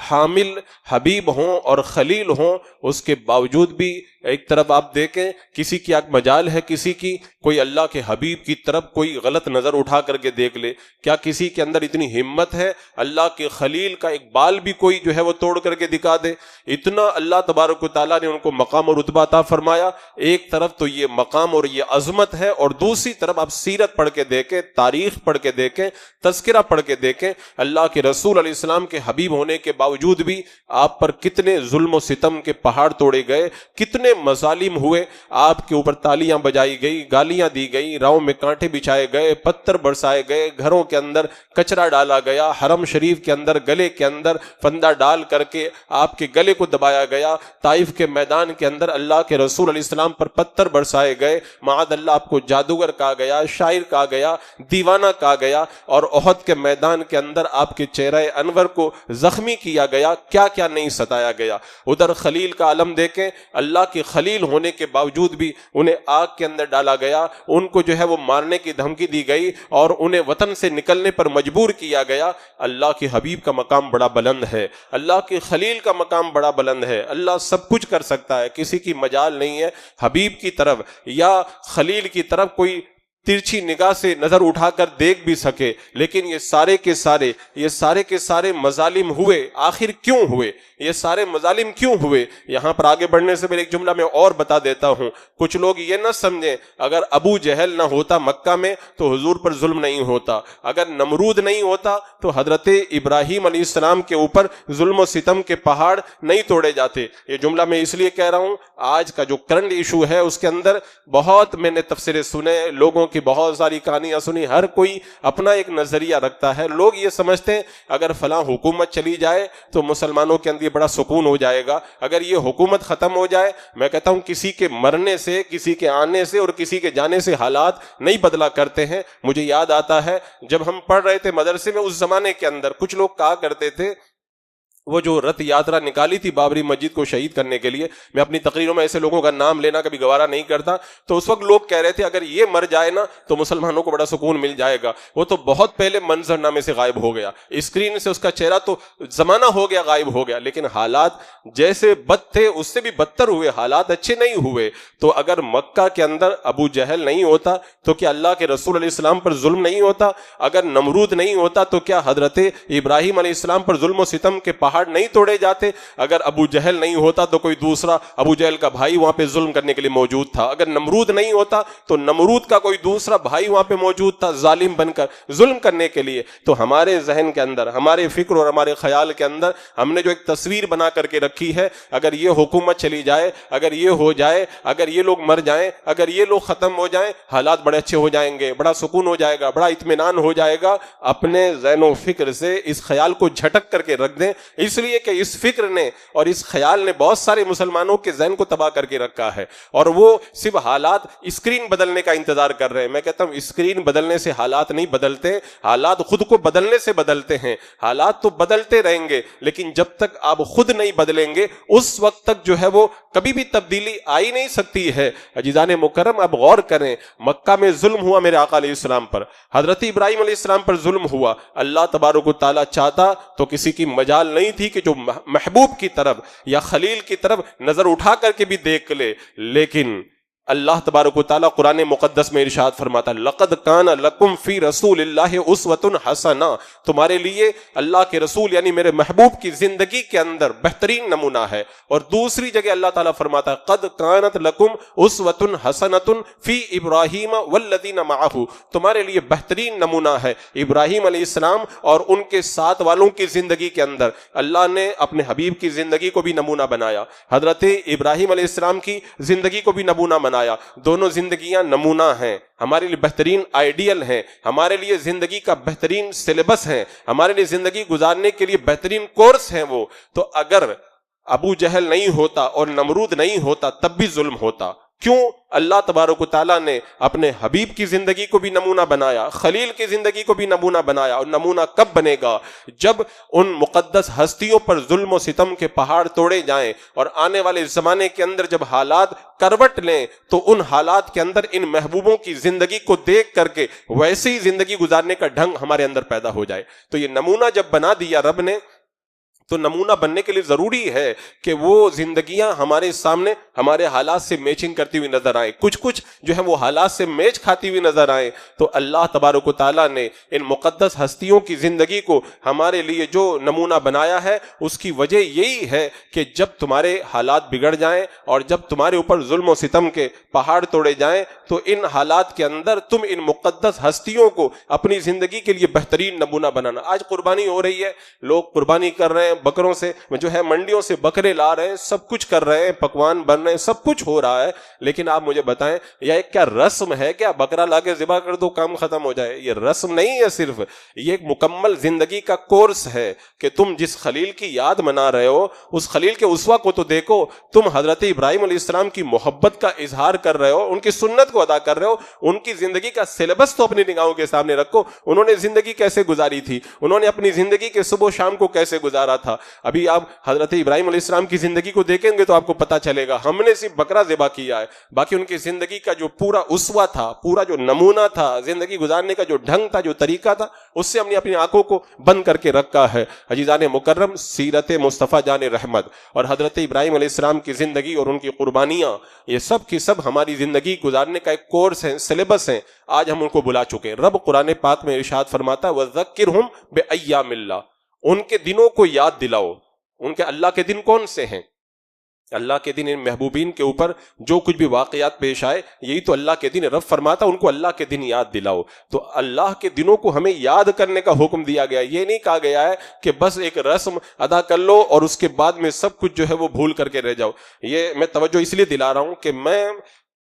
حامل حبیب ہوں اور خلیل ہوں، اس کے باوجود بھی ایک طرف آپ دیکھیں کسی کی ایک مجال ہے، کسی کی کوئی اللہ کے حبیب کی طرف کوئی غلط نظر اٹھا کر کے دیکھ لے، کیا کسی کے اندر اتنی ہمت ہے اللہ کے خلیل کا ایک بال بھی کوئی جو ہے وہ توڑ کر کے دکھا دے؟ اتنا اللہ تبارک و تعالیٰ نے ان کو مقام اور رتبہ عطا فرمایا۔ ایک طرف تو یہ مقام اور یہ عظمت ہے، اور دوسری طرف آپ سیرت پڑھ کے دیکھیں، تاریخ پڑھ کے دیکھیں، تذکرہ پڑھ کے دیکھیں، اللہ کے رسول علیہ السلام کے حبیب ہونے کے باوجود بھی آپ پر کتنے ظلم و ستم کے پہاڑ توڑے گئے، کتنے مظالم ہوئے، آپ کے اوپر تالیاں بجائی گئی، گالیاں دی گئی، راہوں میں کانٹے بچھائے گئے، پتھر برسائے گئے، گھروں کے اندر کچرا ڈالا گیا، حرم شریف کے اندر گلے کے اندر فندہ ڈال کر کے آپ کے گلے کو دبایا گیا، طائف کے میدان کے اندر اللہ کے رسول علیہ السلام پر پتھر برسائے گئے، معاذ اللہ آپ کو جادوگر کہا گیا، شاعر کہا گیا، دیوانہ کہا گیا، اور احد کے میدان کے اندر آپ کے چہرہ انور کو زخمی کیا گیا، کیا کیا نہیں ستایا گیا۔ ادھر خلیل کا عالم دیکھیں، اللہ کے خلیل ہونے کے باوجود بھی انہیں آگ کے اندر ڈالا گیا، ان کو جو ہے وہ مارنے کی دھمکی دی گئی اور انہیں وطن سے نکلنے پر مجبور کیا گیا۔ اللہ کے حبیب کا مقام بڑا بلند ہے، اللہ کے خلیل کا مقام بڑا بلند ہے، اللہ سب کچھ کر سکتا ہے، کسی کی مجال نہیں ہے حبیب کی طرف یا خلیل کی طرف کوئی ترچھی نگاہ سے نظر اٹھا کر دیکھ بھی سکے۔ لیکن یہ سارے کے سارے مظالم ہوئے، آخر کیوں ہوئے؟ یہ سارے مظالم کیوں ہوئے؟ یہاں پر آگے بڑھنے سے پہلے ایک جملہ میں اور بتا دیتا ہوں، کچھ لوگ یہ نہ سمجھیں اگر ابو جہل نہ ہوتا مکہ میں تو حضور پر ظلم نہیں ہوتا، اگر نمرود نہیں ہوتا تو حضرت ابراہیم علیہ السلام کے اوپر ظلم و ستم کے پہاڑ نہیں توڑے جاتے۔ یہ جملہ میں اس لیے کہہ رہا ہوں، آج کا جو کرنٹ ایشو ہے اس کے اندر بہت میں نے تفسیریں سنے، لوگوں کی بہت ساری کہانیاں سنی، ہر کوئی اپنا ایک نظریہ رکھتا ہے۔ لوگ یہ سمجھتے ہیں اگر فلاں حکومت چلی جائے تو مسلمانوں کے اندر بڑا سکون ہو جائے گا، اگر یہ حکومت ختم ہو جائے۔ میں کہتا ہوں کسی کے مرنے سے، کسی کے آنے سے اور کسی کے جانے سے حالات نہیں بدلا کرتے ہیں۔ مجھے یاد آتا ہے جب ہم پڑھ رہے تھے مدرسے میں، اس زمانے کے اندر کچھ لوگ کہا کرتے تھے، وہ جو رتھ یاترا نکالی تھی بابری مسجد کو شہید کرنے کے لیے، میں اپنی تقریروں میں ایسے لوگوں کا نام لینا کبھی گوارا نہیں کرتا، تو اس وقت لوگ کہہ رہے تھے اگر یہ مر جائے نا تو مسلمانوں کو بڑا سکون مل جائے گا۔ وہ تو بہت پہلے منظر نامے سے غائب ہو گیا، اسکرین سے اس کا چہرہ تو زمانہ ہو گیا غائب ہو گیا، لیکن حالات جیسے بد تھے اس سے بھی بدتر ہوئے، حالات اچھے نہیں ہوئے۔ تو اگر مکہ کے اندر ابو جہل نہیں ہوتا تو کیا اللہ کے رسول علیہ السلام پر ظلم نہیں ہوتا؟ اگر نمرود نہیں ہوتا تو کیا حضرت ابراہیم علیہ السلام پر ظلم و ستم کے پہاڑ نہیں توڑے جاتے؟ اگر ابو جہل نہیں ہوتا تو کوئی دوسرا ابو جہل کا بھائی وہاں پہ ظلم کرنے کے لیے موجود تھا، اگر نمرود نہیں ہوتا تو نمرود کا کوئی دوسرا بھائی وہاں پہ موجود تھا ظالم بن کر ظلم کرنے کے لیے۔ تو ہمارے ذہن کے اندر، ہمارے فکر اور ہمارے خیال کے اندر ہم نے جو ایک تصویر بنا کر کے رکھی ہے، اگر یہ حکومت چلی جائے، اگر یہ ہو جائے، اگر یہ لوگ مر جائیں، اگر یہ لوگ ختم ہو جائیں، حالات بڑے اچھے ہو جائیں گے، بڑا سکون ہو جائے گا، بڑا اطمینان ہو جائے گا۔ اپنے ذہن و فکر سے اس خیال کو جھٹک کر کے رکھ دیں، اس لیے کہ اس فکر نے اور اس خیال نے بہت سارے مسلمانوں کے ذہن کو تباہ کر کے رکھا ہے، اور وہ صرف حالات اسکرین بدلنے کا انتظار کر رہے ہیں۔ میں کہتا ہوں اسکرین بدلنے سے حالات نہیں بدلتے، حالات خود کو بدلنے سے بدلتے ہیں۔ حالات تو بدلتے رہیں گے لیکن جب تک آپ خود نہیں بدلیں گے اس وقت تک جو ہے وہ کبھی بھی تبدیلی آئی نہیں سکتی ہے۔ عزیزان مکرم، اب غور کریں، مکہ میں ظلم ہوا میرے آقا علیہ السلام پر، حضرت ابراہیم علیہ السلام پر ظلم ہوا۔ اللہ تبارک و تعالیٰ چاہتا تو کسی کی مجال نہیں تھی کہ جو محبوب کی طرف یا خلیل کی طرف نظر اٹھا کر کے بھی دیکھ لے، لیکن اللہ تبارک و تعالیٰ قرآن مقدس میں ارشاد فرماتا ہے لقد کان لکم فی رسول اللہ اسوۃ حسنہ، تمہارے لیے اللہ کے رسول یعنی میرے محبوب کی زندگی کے اندر بہترین نمونہ ہے۔ اور دوسری جگہ اللہ تعالیٰ فرماتا ہے قد کانت لکم اسوۃ حسنۃ فی ابراہیم والذین معہ، تمہارے لیے بہترین نمونہ ہے ابراہیم علیہ السلام اور ان کے ساتھ والوں کی زندگی کے اندر۔ اللہ نے اپنے حبیب کی زندگی کو بھی نمونہ بنایا، حضرت ابراہیم علیہ السلام کی زندگی کو بھی نمونہ بنایا۔ دونوں زندگیاں نمونہ ہیں، ہمارے لیے بہترین آئیڈیل ہیں، ہمارے لیے زندگی کا بہترین سلیبس ہے، ہمارے لیے زندگی گزارنے کے لیے بہترین کورس ہیں وہ۔ تو اگر ابو جہل نہیں ہوتا اور نمرود نہیں ہوتا تب بھی ظلم ہوتا۔ کیوں؟ اللہ تبارک و تعالیٰ نے اپنے حبیب کی زندگی کو بھی نمونہ بنایا، خلیل کی زندگی کو بھی نمونہ بنایا۔ اور نمونہ کب بنے گا؟ جب ان مقدس ہستیوں پر ظلم و ستم کے پہاڑ توڑے جائیں، اور آنے والے زمانے کے اندر جب حالات کروٹ لیں تو ان حالات کے اندر ان محبوبوں کی زندگی کو دیکھ کر کے ویسے ہی زندگی گزارنے کا ڈھنگ ہمارے اندر پیدا ہو جائے۔ تو یہ نمونہ جب بنا دیا رب نے، تو نمونہ بننے کے لیے ضروری ہے کہ وہ زندگیاں ہمارے سامنے ہمارے حالات سے میچنگ کرتی ہوئی نظر آئیں، کچھ جو ہے وہ حالات سے میچ کھاتی ہوئی نظر آئیں۔ تو اللہ تبارک و تعالیٰ نے ان مقدس ہستیوں کی زندگی کو ہمارے لیے جو نمونہ بنایا ہے، اس کی وجہ یہی ہے کہ جب تمہارے حالات بگڑ جائیں اور جب تمہارے اوپر ظلم و ستم کے پہاڑ توڑے جائیں، تو ان حالات کے اندر تم ان مقدس ہستیوں کو اپنی زندگی کے لیے بہترین نمونہ بنانا۔ آج قربانی ہو رہی ہے، لوگ قربانی کر رہے ہیں، بکروں سے جو ہے منڈیوں سے بکرے لا رہے ہیں، سب کچھ کر رہے ہیں، پکوان بن رہے ہیں، سب کچھ ہو رہا ہے، لیکن آپ مجھے بتائیں یہ ایک کیا رسم ہے؟ کیا بکرا لا کے ذبح کر دو کام ختم ہو جائے؟ یہ رسم نہیں ہے، صرف یہ ایک مکمل زندگی کا کورس ہے کہ تم جس خلیل کی یاد منا رہے ہو، اس خلیل کے اسوہ کو تو دیکھو، تم حضرت ابراہیم علیہ السلام کی محبت کا اظہار کر رہے ہو، ان کی سنت کو ادا کر رہے ہو، ان کی زندگی کا سلیبس تو اپنی نگاہوں کے سامنے رکھو، انہوں نے زندگی کیسے گزاری تھی، انہوں نے اپنی زندگی کے صبح و شام کو کیسے گزارا تھا۔ ابھی آپ حضرت ابراہیم علیہ السلام کی زندگی کو دیکھیں گے تو آپ کو پتا چلے گا، ہم نے صرف بکرا ذبح کیا ہے، باقی ان کی زندگی کا جو پورا اسوہ تھا، پورا جو نمونہ تھا، زندگی گزارنے کا جو ڈھنگ تھا، جو طریقہ تھا، اس سے ہم نے اپنی آنکھوں کو بند کر کے رکھا ہے۔ عزیزان مکرم، سیرت مصطفیٰ جان رحمت اور حضرت ابراہیم علیہ السلام کی زندگی اور ان کی قربانیاں، یہ سب کی سب ہماری زندگی گزارنے کا ایک کورس ہے، سلیبس ہے۔ آج ہم ان کو بلا چکے ہیں۔ رب قرآن پاک میں ارشاد فرماتا ہے وَذَكِّرْهُمْ بِأَيَّامِ اللَّهِ، ان کے دنوں کو یاد دلاؤ۔ ان کے اللہ کے دن کون سے ہیں؟ اللہ کے دن ان محبوبین کے اوپر جو کچھ بھی واقعات پیش آئے، یہی تو اللہ کے دن ہے۔ رب فرماتا ان کو اللہ کے دن یاد دلاؤ۔ تو اللہ کے دنوں کو ہمیں یاد کرنے کا حکم دیا گیا ہے۔ یہ نہیں کہا گیا ہے کہ بس ایک رسم ادا کر لو اور اس کے بعد میں سب کچھ جو ہے وہ بھول کر کے رہ جاؤ۔ یہ میں توجہ اس لیے دلا رہا ہوں کہ میں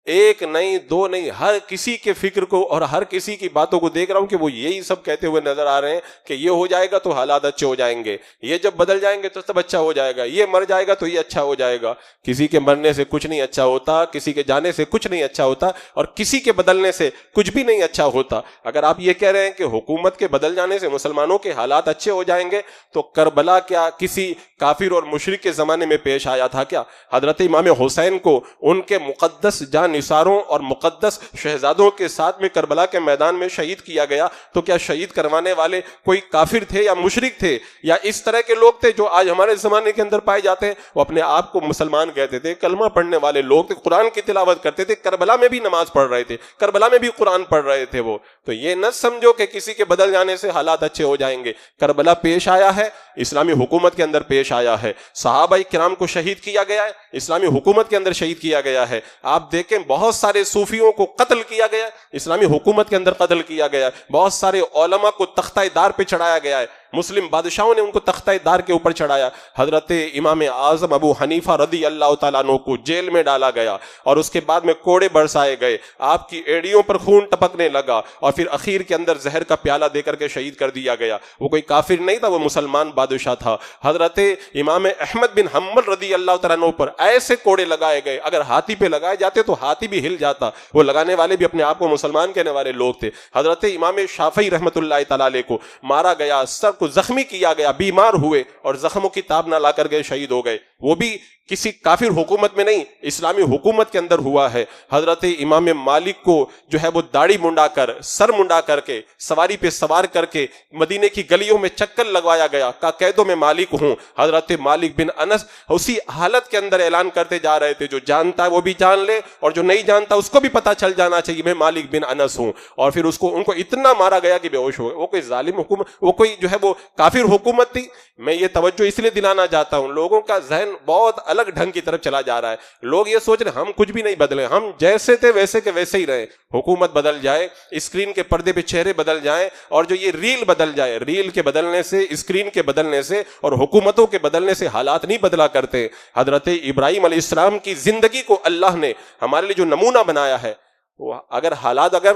ایک نہیں، دو نہیں، ہر کسی کے فکر کو اور ہر کسی کی باتوں کو دیکھ رہا ہوں کہ وہ یہی سب کہتے ہوئے نظر آ رہے ہیں کہ یہ ہو جائے گا تو حالات اچھے ہو جائیں گے، یہ جب بدل جائیں گے تو سب اچھا ہو جائے گا، یہ مر جائے گا تو یہ اچھا ہو جائے گا۔ کسی کے مرنے سے کچھ نہیں اچھا ہوتا، کسی کے جانے سے کچھ نہیں اچھا ہوتا، اور کسی کے بدلنے سے کچھ بھی نہیں اچھا ہوتا۔ اگر آپ یہ کہہ رہے ہیں کہ حکومت کے بدل جانے سے مسلمانوں کے حالات اچھے ہو جائیں گے، تو کربلا کیا کسی کافر اور مشرک کے زمانے میں پیش آیا تھا کیا؟ حضرت امام حسین کو ان کے مقدس جاں نثاروں اور مقدس شہزادوں کے ساتھ میں کربلا کے میدان میں شہید کیا گیا، تو کیا شہید کروانے والے کوئی کافر تھے یا مشرک تھے یا اس طرح کے لوگ تھے جو آج ہمارے زمانے کے اندر پائے جاتے ہیں؟ وہ اپنے آپ کو مسلمان کہتے تھے، کلمہ پڑھنے والے لوگ تھے، قرآن کی تلاوت کرتے تھے، کربلا میں بھی نماز پڑھ رہے تھے، کربلا میں بھی قرآن پڑھ رہے تھے وہ۔ تو یہ نہ سمجھو کہ کسی کے بدل جانے سے حالات اچھے ہو جائیں گے۔ کربلا پیش آیا ہے، اسلامی حکومت کے اندر پیش آیا ہے، صحابہ کرام کو شہید کیا گیا ہے، اسلامی حکومت کے اندر شہید کیا گیا ہے۔ آپ دیکھیں بہت سارے صوفیوں کو قتل کیا گیا، اسلامی حکومت کے اندر قتل کیا گیا، بہت سارے علماء کو تختہ دار پہ چڑھایا گیا ہے، مسلم بادشاہوں نے ان کو تختہ دار کے اوپر چڑھایا۔ حضرت امام اعظم ابو حنیفہ رضی اللہ تعالیٰ عنہ کو جیل میں ڈالا گیا اور اس کے بعد میں کوڑے برسائے گئے، آپ کی ایڑیوں پر خون ٹپکنے لگا اور پھر اخیر کے اندر زہر کا پیالہ دے کر کے شہید کر دیا گیا۔ وہ کوئی کافر نہیں تھا، وہ مسلمان بادشاہ تھا۔ حضرت امام احمد بن حنبل رضی اللہ تعالیٰ عنہ پر ایسے کوڑے لگائے گئے، اگر ہاتھی پہ لگائے جاتے تو ہاتھی بھی ہل جاتا، وہ لگانے والے بھی اپنے آپ کو مسلمان کہنے والے لوگ تھے۔ حضرت امام شافعی رحمۃ اللہ تعالیٰ علیہ کو مارا گیا، سر کو زخمی کیا گیا, بیمار ہوئے اور زخموں کی تاب نہ لا کر گئے, شہید ہو گئے. وہ بھی کسی کافر حکومت میں نہیں, اسلامی حکومت کے اندر ہوا ہے. حضرت امام مالک کو جو ہے وہ داڑھی منڈا کر, سر منڈا کر کے, سواری پہ سوار کر کے مدینے کی گلیوں میں چکر لگوایا گیا, کہا قیدوں میں مالک ہوں. حضرت مالک بن انس اسی حالت کے اندر اعلان کرتے جا رہے تھے, جو جانتا ہے وہ بھی جان لے اور جو نہیں جانتا اس کو بھی پتہ چل جانا چاہیے میں مالک بن انس ہوں. اور پھر ان کو اتنا مارا گیا کہ بے ہوش ہو گئے. وہ کوئی ظالم حکومت, وہ کوئی جو ہے وہ کافر حکومت تھی. میں یہ توجہ اس لیے دلانا چاہتا ہوں, لوگوں کا ذہن بہت الگ ڈھنگ کی طرف چلا جا رہا ہے. لوگ یہ سوچ رہے ہم کچھ بھی نہیں بدلے, ہم جیسے تھے ویسے کے ویسے ہی رہے. حکومت بدل جائے, اسکرین کے پردے پہ چہرے بدل جائیں, اور جو یہ ریل بدل جائے, ریل کے بدلنے سے, اسکرین کے بدلنے سے اور حکومتوں کے بدلنے سے حالات نہیں بدلا کرتے. حضرت ابراہیم علیہ السلام کی زندگی کو اللہ نے ہمارے لیے جو نمونہ بنایا ہے, وہ اگر حالات اگر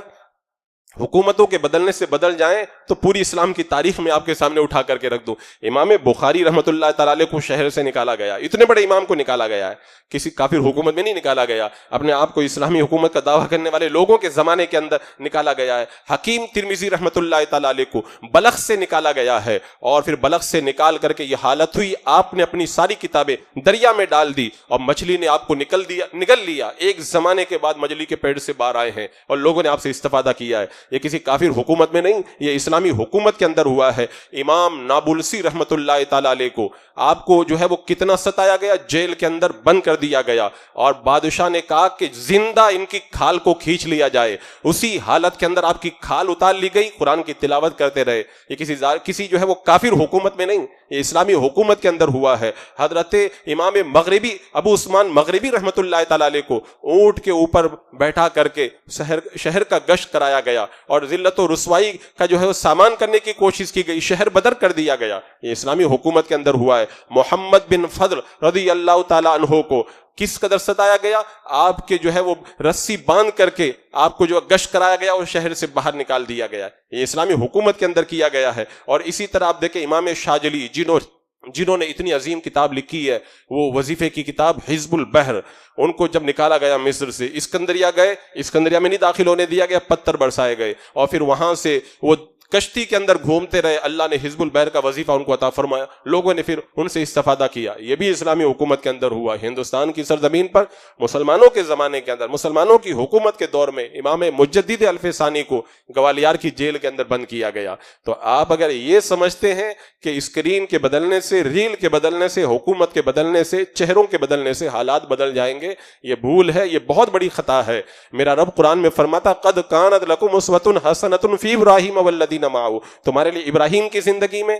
حکومتوں کے بدلنے سے بدل جائیں تو پوری اسلام کی تاریخ میں آپ کے سامنے اٹھا کر کے رکھ دوں. امام بخاری رحمۃ اللہ تعالی علیہ کو شہر سے نکالا گیا, اتنے بڑے امام کو نکالا گیا ہے, کسی کافر حکومت میں نہیں نکالا گیا, اپنے آپ کو اسلامی حکومت کا دعویٰ کرنے والے لوگوں کے زمانے کے اندر نکالا گیا ہے. حکیم ترمذی رحمۃ اللہ تعالی علیہ کو بلخ سے نکالا گیا ہے, اور پھر بلخ سے نکال کر کے یہ حالت ہوئی, آپ نے اپنی ساری کتابیں دریا میں ڈال دی اور مچھلی نے آپ کو نگل لیا. ایک زمانے کے بعد مچھلی کے پیٹ سے باہر آئے ہیں اور لوگوں نے آپ سے استفادہ کیا ہے. یہ کسی کافر حکومت میں نہیں, یہ اسلامی حکومت کے اندر ہوا ہے. امام نابلسی رحمۃ اللہ تعالی علیہ کو آپ کو جو ہے وہ کتنا ستایا گیا, جیل کے اندر بند کر دیا گیا, اور بادشاہ نے کہا کہ زندہ ان کی کھال کو کھینچ لیا جائے. اسی حالت کے اندر آپ کی کھال اتار لی گئی, قرآن کی تلاوت کرتے رہے. یہ کسی جو ہے وہ کافر حکومت میں نہیں, یہ اسلامی حکومت کے اندر ہوا ہے. حضرت امام مغربی ابو عثمان مغربی رحمۃ اللہ تعالی علیہ کو اونٹ کے اوپر بیٹھا کر کے شہر کا گشت کرایا گیا, اور ذلت و رسوائی کا جو ہے وہ سامان کرنے کی کوشش کی گئی, شہر بدر کر دیا گیا. یہ اسلامی حکومت کے اندر ہوا ہے. محمد بن فضل رضی اللہ تعالی عنہ کو کس قدر ستایا گیا, آپ کے جو ہے وہ رسی باندھ کر کے آپ کو جو گشت کرایا گیا اور شہر سے باہر نکال دیا گیا. یہ اسلامی حکومت کے اندر کیا گیا ہے. اور اسی طرح آپ دیکھیں امام شاذلی جنہوں نے اتنی عظیم کتاب لکھی ہے, وہ وظیفے کی کتاب حزب البحر, ان کو جب نکالا گیا مصر سے, اسکندریہ گئے, اسکندریہ میں نہیں داخل ہونے دیا گیا, پتھر برسائے گئے, اور پھر وہاں سے وہ کشتی کے اندر گھومتے رہے. اللہ نے حزب البحر کا وظیفہ ان کو عطا فرمایا, لوگوں نے پھر ان سے استفادہ کیا. یہ بھی اسلامی حکومت کے اندر ہوا. ہندوستان کی سرزمین پر مسلمانوں کے زمانے کے اندر, مسلمانوں کی حکومت کے دور میں امام مجدد الف ثانی کو گوالیار کی جیل کے اندر بند کیا گیا. تو آپ اگر یہ سمجھتے ہیں کہ اسکرین کے بدلنے سے, ریل کے بدلنے سے, حکومت کے بدلنے سے, چہروں کے بدلنے سے حالات بدل جائیں گے, یہ بھول ہے, یہ بہت بڑی خطا ہے. میرا رب قرآن میں فرماتا قد کانت لکم اسوۃ حسنۃ فی ابراہیم والذین معہ, تمہارے لیے ابراہیم کی زندگی میں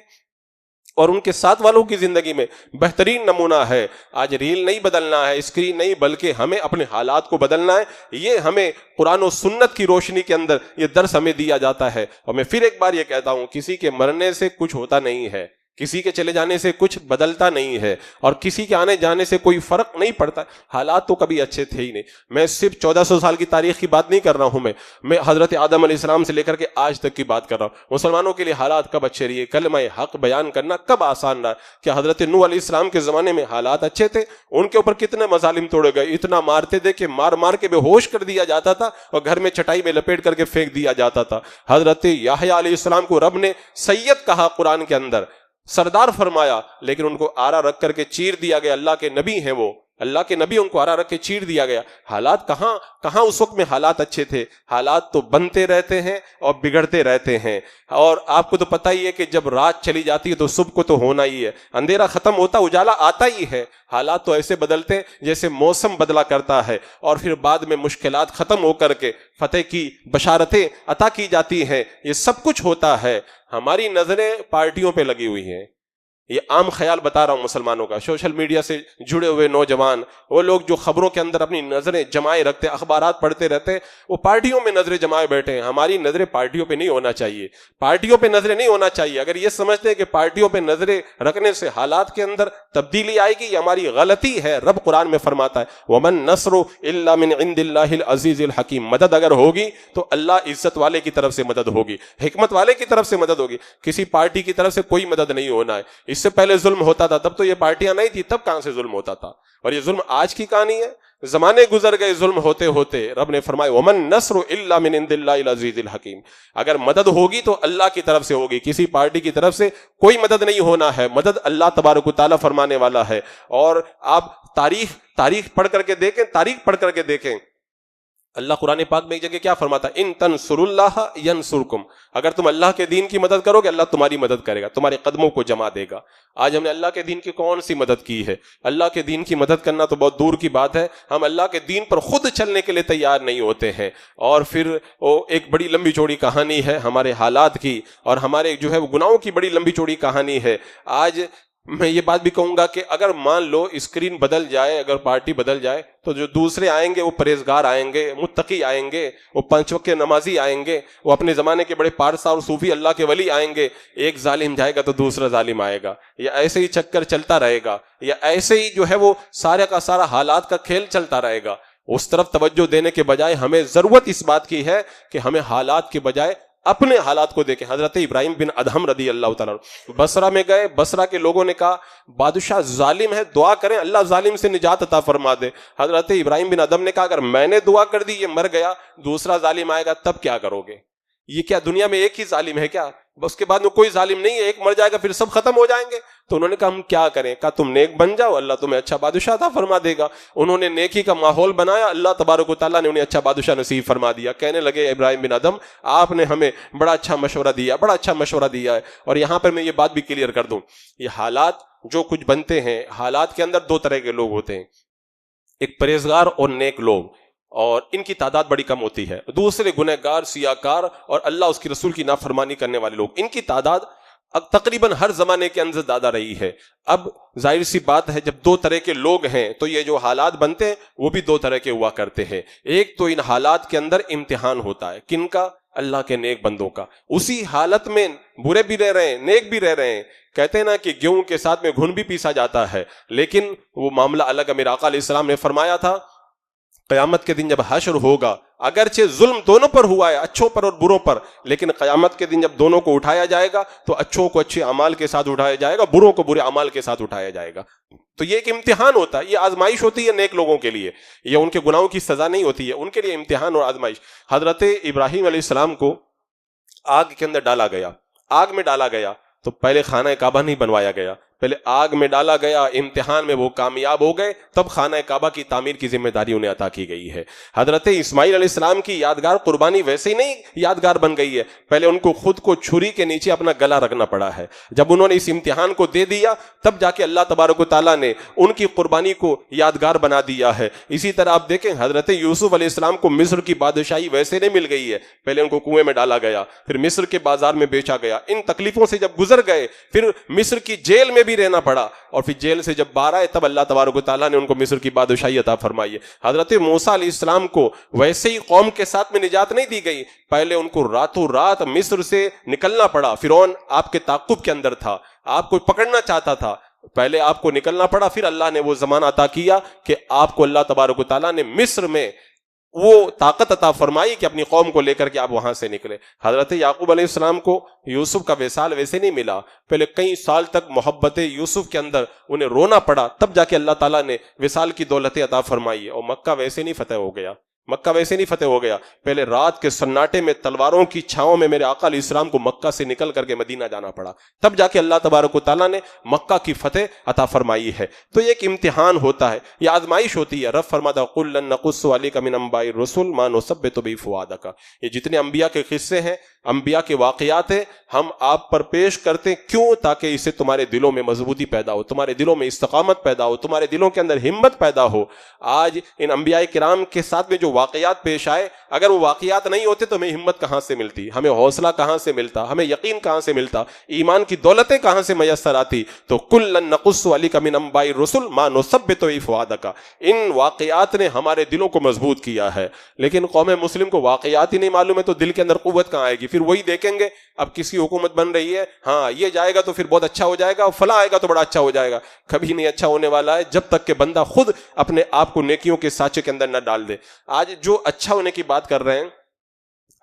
اور ان کے ساتھ والوں کی زندگی میں بہترین نمونہ ہے. آج ریل نہیں بدلنا ہے, اسکرین نہیں, بلکہ ہمیں اپنے حالات کو بدلنا ہے. یہ ہمیں قرآن و سنت کی روشنی کے اندر یہ درس ہمیں دیا جاتا ہے. اور میں پھر ایک بار یہ کہتا ہوں, کسی کے مرنے سے کچھ ہوتا نہیں ہے, کسی کے چلے جانے سے کچھ بدلتا نہیں ہے, اور کسی کے آنے جانے سے کوئی فرق نہیں پڑتا. حالات تو کبھی اچھے تھے ہی نہیں. میں صرف 1400 سال کی تاریخ کی بات نہیں کر رہا ہوں, میں حضرت آدم علیہ السلام سے لے کر کے آج تک کی بات کر رہا ہوں. مسلمانوں کے لیے حالات کب اچھے رہے, کلمہ حق بیان کرنا کب آسان رہا. کہ حضرت نوح علیہ السلام کے زمانے میں حالات اچھے تھے, ان کے اوپر کتنے مظالم توڑے گئے, اتنا مارتے تھے کہ مار کے بے ہوش کر دیا جاتا تھا اور گھر میں چٹائی میں لپیٹ کر کے پھینک دیا جاتا تھا. حضرت یحییٰ علیہ السلام کو رب نے سید کہا قرآن کے اندر, سردار فرمایا, لیکن ان کو آرا رکھ کر کے چیر دیا گیا. اللہ کے نبی ہیں وہ, اللہ کے نبی, ان کو آرا رکھ کے چیر دیا گیا. حالات کہاں اس وقت میں حالات اچھے تھے. حالات تو بنتے رہتے ہیں اور بگڑتے رہتے ہیں. اور آپ کو تو پتہ ہی ہے کہ جب رات چلی جاتی ہے تو صبح کو تو ہونا ہی ہے, اندھیرا ختم ہوتا اجالا آتا ہی ہے. حالات تو ایسے بدلتے جیسے موسم بدلا کرتا ہے, اور پھر بعد میں مشکلات ختم ہو کر کے فتح کی بشارتیں عطا کی جاتی ہیں. یہ سب کچھ ہوتا ہے. ہماری نظریں پارٹیوں پہ لگی ہوئی ہیں. یہ عام خیال بتا رہا ہوں مسلمانوں کا. سوشل میڈیا سے جڑے ہوئے نوجوان, وہ لوگ جو خبروں کے اندر اپنی نظریں جمائے رکھتے, اخبارات پڑھتے رہتے, وہ پارٹیوں میں نظریں جمائے بیٹھے ہیں. ہماری نظریں پارٹیوں پہ نہیں ہونا چاہیے, پارٹیوں پہ نظریں نہیں ہونا چاہیے. اگر یہ سمجھتے ہیں کہ پارٹیوں پہ نظریں رکھنے سے حالات کے اندر تبدیلی آئے گی, یہ ہماری غلطی ہے. رب قرآن میں فرماتا ہے وَمَن نَصْرُ إِلَّا مِنْ عِنْدِ اللَّهِ الْعَزِيزِ الْحَكِيمِ, مدد اگر ہوگی تو اللہ عزت والے کی طرف سے مدد ہوگی, حکمت والے کی طرف سے مدد ہوگی. کسی پارٹی کی طرف سے کوئی مدد نہیں ہونا ہے. اس سے پہلے ظلم ہوتا تھا, تب تو یہ پارٹیاں نہیں تھی, تب کہاں سے ظلم ہوتا تھا. اور یہ ظلم آج کی کہانی ہے. زمانے گزر گئے ظلم ہوتے ہوتے، رب نے فرمایا ومن نصر الا من عند اللہ العزیز الحکیم، اگر مدد ہوگی تو اللہ کی طرف سے ہوگی، کسی پارٹی کی طرف سے کوئی مدد نہیں ہونا ہے، مدد اللہ تبارک و تعالیٰ فرمانے والا ہے۔ اور آپ تاریخ پڑھ کر کے دیکھیں، اللہ قرآن پاک میں ایک جگہ کیا فرماتا ہے، ان تنصروا اللہ ینصرکم، اگر تم اللہ کے دین کی مدد کرو گے اللہ تمہاری مدد کرے گا، تمہارے قدموں کو جما دے گا۔ آج ہم نے اللہ کے دین کی کون سی مدد کی ہے؟ اللہ کے دین کی مدد کرنا تو بہت دور کی بات ہے، ہم اللہ کے دین پر خود چلنے کے لیے تیار نہیں ہوتے ہیں۔ اور پھر وہ ایک بڑی لمبی چوڑی کہانی ہے ہمارے حالات کی، اور ہمارے جو ہے وہ گناہوں کی بڑی لمبی چوڑی کہانی ہے۔ آج میں یہ بات بھی کہوں گا کہ اگر مان لو اسکرین بدل جائے، اگر پارٹی بدل جائے، تو جو دوسرے آئیں گے وہ پرہیزگار آئیں گے، متقی آئیں گے، وہ 5 وقت کے نمازی آئیں گے، وہ اپنے زمانے کے بڑے پارسا اور صوفی اللہ کے ولی آئیں گے۔ ایک ظالم جائے گا تو دوسرا ظالم آئے گا، یا ایسے ہی چکر چلتا رہے گا، یا ایسے ہی جو ہے وہ سارے کا سارا حالات کا کھیل چلتا رہے گا۔ اس طرف توجہ دینے کے بجائے ہمیں ضرورت اس بات کی ہے کہ ہمیں حالات کے بجائے اپنے حالات کو دیکھیں۔ حضرت ابراہیم بن ادہم رضی اللہ تعالیٰ بصرہ میں گئے، بصرہ کے لوگوں نے کہا بادشاہ ظالم ہے، دعا کریں اللہ ظالم سے نجات عطا فرما دے۔ حضرت ابراہیم بن ادہم نے کہا اگر میں نے دعا کر دی، یہ مر گیا، دوسرا ظالم آئے گا، تب کیا کرو گے؟ یہ کیا دنیا میں ایک ہی ظالم ہے کیا؟ اس کے بعد میں کوئی ظالم نہیں ہے، ایک مر جائے گا پھر سب ختم ہو جائیں گے؟ تو انہوں نے کہا ہم کیا کریں؟ کہا تم نیک بن جاؤ، اللہ تمہیں اچھا بادشاہ عطا فرما دے گا۔ انہوں نے نیکی کا ماحول بنایا، اللہ تبارک و تعالیٰ نے انہیں اچھا بادشاہ نصیب فرما دیا۔ کہنے لگے ابراہیم بن ادہم آپ نے ہمیں بڑا اچھا مشورہ دیا ہے۔ اور یہاں پر میں یہ بات بھی کلیئر کر دوں، یہ حالات جو کچھ بنتے ہیں، حالات کے اندر 2 طرح کے لوگ ہوتے ہیں، ایک پرہیزگار اور نیک لوگ، اور ان کی تعداد بڑی کم ہوتی ہے۔ دوسرے گنہگار، سیاکار اور اللہ اس کی رسول کی نافرمانی کرنے والے لوگ، ان کی تعداد تقریباً ہر زمانے کے اندر زیادہ رہی ہے۔ اب ظاہر سی بات ہے جب 2 طرح کے لوگ ہیں تو یہ جو حالات بنتے ہیں وہ بھی 2 طرح کے ہوا کرتے ہیں۔ ایک تو ان حالات کے اندر امتحان ہوتا ہے، کن کا؟ اللہ کے نیک بندوں کا۔ اسی حالت میں برے بھی رہ رہے ہیں، نیک بھی رہ رہے ہیں۔ کہتے ہیں نا کہ گیہوں کے ساتھ میں گھن بھی پیسا جاتا ہے، لیکن وہ معاملہ الگ ہے۔ میرے آقا علیہ السلام نے فرمایا تھا قیامت کے دن جب حشر ہوگا، اگرچہ ظلم دونوں پر ہوا ہے، اچھوں پر اور بروں پر، لیکن قیامت کے دن جب دونوں کو اٹھایا جائے گا تو اچھوں کو اچھے اعمال کے ساتھ اٹھایا جائے گا، بروں کو برے اعمال کے ساتھ اٹھایا جائے گا۔ تو یہ ایک امتحان ہوتا ہے، یہ آزمائش ہوتی ہے نیک لوگوں کے لیے، یہ ان کے گناہوں کی سزا نہیں ہوتی ہے، ان کے لیے امتحان اور آزمائش۔ حضرت ابراہیم علیہ السلام کو آگ کے اندر ڈالا گیا، آگ میں ڈالا گیا تو پہلے خانہ کعبہ نہیں بنوایا گیا، پہلے آگ میں ڈالا گیا، امتحان میں وہ کامیاب ہو گئے، تب خانہ کعبہ کی تعمیر کی ذمہ داری انہیں عطا کی گئی ہے۔ حضرت اسماعیل علیہ السلام کی یادگار قربانی ویسے ہی نہیں یادگار بن گئی ہے، پہلے ان کو خود کو چھری کے نیچے اپنا گلا رکھنا پڑا ہے۔ جب انہوں نے اس امتحان کو دے دیا تب جا کے اللہ تبارک و تعالیٰ نے ان کی قربانی کو یادگار بنا دیا ہے۔ اسی طرح آپ دیکھیں حضرت یوسف علیہ السلام کو مصر کی بادشاہی ویسے نہیں مل گئی ہے، پہلے ان کو کنویں میں ڈالا گیا، پھر مصر کے بازار میں بیچا گیا، ان تکلیفوں سے جب گزر گئے پھر مصر کی جیل میں بھی رہنا پڑا، اور پھر جیل سے جب باہر آئے تب اللہ تبارک و تعالیٰ نے ان کو مصر کی بادشاہی عطا فرمائی ہے۔ حضرت موسیٰ علیہ السلام کو ویسے ہی قوم کے ساتھ میں نجات نہیں دی گئی، پہلے ان کو راتوں رات مصر سے نکلنا پڑا۔ فرعون آپ کے تعاقب کے اندر تھا، آپ کو پکڑنا چاہتا تھا، پہلے آپ کو نکلنا پڑا، پھر اللہ نے وہ زمانہ عطا کیا کہ آپ کو اللہ تبارک و تعالیٰ نے مصر میں وہ طاقت عطا فرمائی کہ اپنی قوم کو لے کر کے آپ وہاں سے نکلے۔ حضرت یعقوب علیہ السلام کو یوسف کا وصال ویسے نہیں ملا، پہلے کئی سال تک محبت یوسف کے اندر انہیں رونا پڑا، تب جا کے اللہ تعالیٰ نے وصال کی دولت عطا فرمائی ہے۔ اور مکہ ویسے نہیں فتح ہو گیا، مکہ ویسے نہیں فتح ہو گیا، پہلے رات کے سناٹے میں تلواروں کی چھاؤں میں میرے آقا علیہ السلام کو مکہ سے نکل کر کے مدینہ جانا پڑا، تب جا کے اللہ تبارک و تعالیٰ نے مکہ کی فتح عطا فرمائی ہے۔ تو یہ ایک امتحان ہوتا ہے، یہ آزمائش ہوتی ہے۔ رب فرماتا قُلْ لَن نَقُصُّ عَلَيْكَ مِنْ أَنْبَاءِ الرُّسُلِ مَا نُثَبِّتُ بِهِ فُؤَادَكَ، یہ جتنے انبیاء کے قصے ہیں، انبیاء کے واقعات ہیں، ہم آپ پر پیش کرتے ہیں، کیوں؟ تاکہ اسے تمہارے دلوں میں مضبوطی پیدا ہو، تمہارے دلوں میں استقامت پیدا ہو، تمہارے دلوں کے اندر ہمت پیدا ہو۔ آج ان انبیاء کرام کے ساتھ میں جو واقعات پیش آئے، اگر وہ واقعات نہیں ہوتے تو ہمیں ہمت کہاں سے ملتی، ہمیں حوصلہ کہاں سے ملتا، ہمیں یقین کہاں سے ملتا، ایمان کی دولتیں کہاں سے میسر آتی؟ تو کُلًا نَقُصُّ عَلَيْكَ مِنْ أَنْبَاءِ الرُّسُلِ مَا نُثَبِّتُ بِهِ فُؤَادَكَ، ان واقعات نے ہمارے دلوں کو مضبوط کیا ہے۔ لیکن قوم مسلم کو واقعات ہی نہیں معلوم ہے تو دل کے اندر قوت کہاں آئے گی؟ پھر وہی دیکھیں گے اب کسی حکومت بن رہی ہے، ہاں یہ جائے گا تو پھر بہت اچھا ہو جائے گا، فلاں آئے گا تو بڑا اچھا ہو جائے گا۔ کبھی نہیں اچھا ہونے والا ہے جب تک کہ بندہ خود اپنے آپ کو نیکیوں کے سانچے کے اندر نہ ڈال دے۔ آج جو اچھا ہونے کی بات کر رہے ہیں،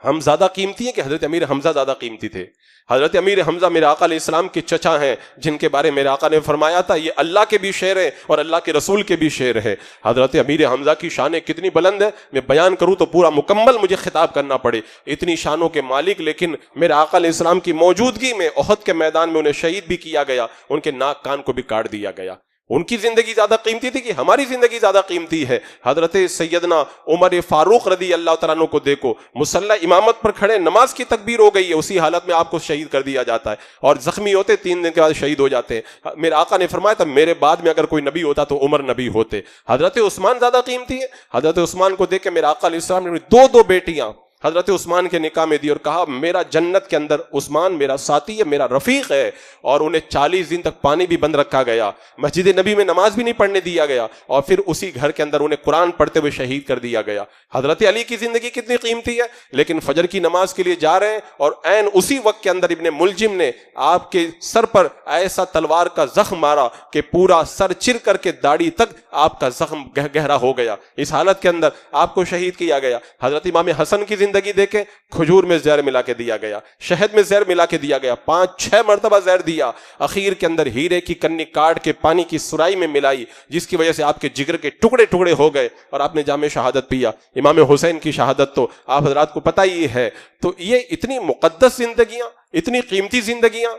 ہم زیادہ قیمتی ہیں کہ حضرت امیر حمزہ زیادہ قیمتی تھے؟ حضرت امیر حمزہ میرے آقا علیہ السلام کے چچا ہیں، جن کے بارے میرے آقا نے فرمایا تھا یہ اللہ کے بھی شعر ہے اور اللہ کے رسول کے بھی شعر ہے۔ حضرت امیر حمزہ کی شانیں کتنی بلند ہے، میں بیان کروں تو پورا مکمل مجھے خطاب کرنا پڑے، اتنی شانوں کے مالک، لیکن میرے آقا علیہ السلام کی موجودگی میں احد کے میدان میں انہیں شہید بھی کیا گیا، ان کے ناک کان کو بھی کاٹ دیا گیا۔ ان کی زندگی زیادہ قیمتی تھی کہ ہماری زندگی زیادہ قیمتی ہے؟ حضرت سیدنا عمر فاروق رضی اللہ تعالیٰ عنہ کو دیکھو، مصلی امامت پر کھڑے، نماز کی تکبیر ہو گئی ہے، اسی حالت میں آپ کو شہید کر دیا جاتا ہے، اور زخمی ہوتے 3 دن کے بعد شہید ہو جاتے ہیں۔ میرے آقا نے فرمایا تھا میرے بعد میں اگر کوئی نبی ہوتا تو عمر نبی ہوتے۔ حضرت عثمان زیادہ قیمتی ہے؟ حضرت عثمان کو دیکھ کے میرے آقا علیہ السلام نے 2 بیٹیاں حضرت عثمان کے نکاح میں دی اور کہا میرا جنت کے اندر عثمان میرا ساتھی ہے، میرا رفیق ہے، اور انہیں 40 دن تک پانی بھی بند رکھا گیا، مسجد نبی میں نماز بھی نہیں پڑھنے دیا گیا، اور پھر اسی گھر کے اندر انہیں قرآن پڑھتے ہوئے شہید کر دیا گیا۔ حضرت علی کی زندگی کتنی قیمتی ہے، لیکن فجر کی نماز کے لیے جا رہے ہیں اور عین اسی وقت کے اندر ابن ملجم نے آپ کے سر پر ایسا تلوار کا زخم مارا کہ پورا سر چر کر کے داڑھی تک آپ کا زخم گہرا ہو گیا، اس حالت کے اندر آپ کو شہید کیا گیا۔ حضرت امام حسن کی زندگی دیکھیں، کھجور میں زہر ملا کے دیا گیا، شہد میں زہر ملا کے دیا گیا، 5-6 مرتبہ زہر دیا، اخیر کے اندر ہیرے کی کنی کاٹ کے پانی کی سرائی میں ملائی، جس کی وجہ سے آپ کے جگر کے ٹکڑے ٹکڑے ہو گئے اور آپ نے جام شہادت پیا۔ امام حسین کی شہادت تو آپ حضرات کو پتہ ہی ہے۔ تو یہ اتنی مقدس زندگیاں، اتنی قیمتی زندگیاں،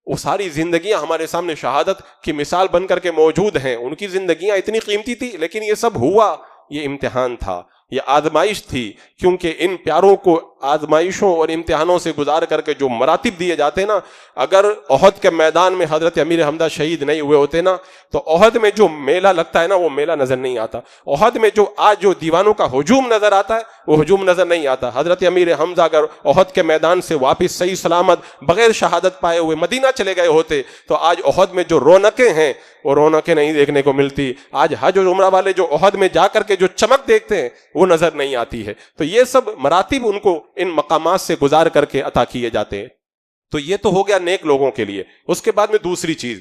وہ ساری زندگیاں ہمارے سامنے شہادت کی مثال بن کر کے موجود ہیں۔ ان کی زندگیاں اتنی قیمتی تھی، لیکن یہ سب ہوا، یہ امتحان تھا، یہ آزمائش تھی، کیونکہ ان پیاروں کو آزمائشوں اور امتحانوں سے گزار کر کے جو مراتب دیے جاتے نا، اگر احد کے میدان میں حضرت امیر حمزہ شہید نہیں ہوئے ہوتے نا تو احد میں جو میلہ لگتا ہے نا وہ میلہ نظر نہیں آتا، احد میں جو آج جو دیوانوں کا ہجوم نظر آتا ہے وہ ہجوم نظر نہیں آتا۔ حضرت امیر حمزہ اگر احد کے میدان سے واپس صحیح سلامت بغیر شہادت پائے ہوئے مدینہ چلے گئے ہوتے تو آج احد میں جو رونقیں ہیں وہ رونقیں نہیں دیکھنے کو ملتی، آج حج اور عمرہ والے جو احد میں جا کر کے جو چمک دیکھتے ہیں وہ نظر نہیں آتی ہے۔ تو یہ سب مراتب ان کو ان مقامات سے گزار کر کے عطا کیے جاتے ہیں۔ تو یہ تو ہو گیا نیک لوگوں کے لیے۔ اس کے بعد میں دوسری چیز،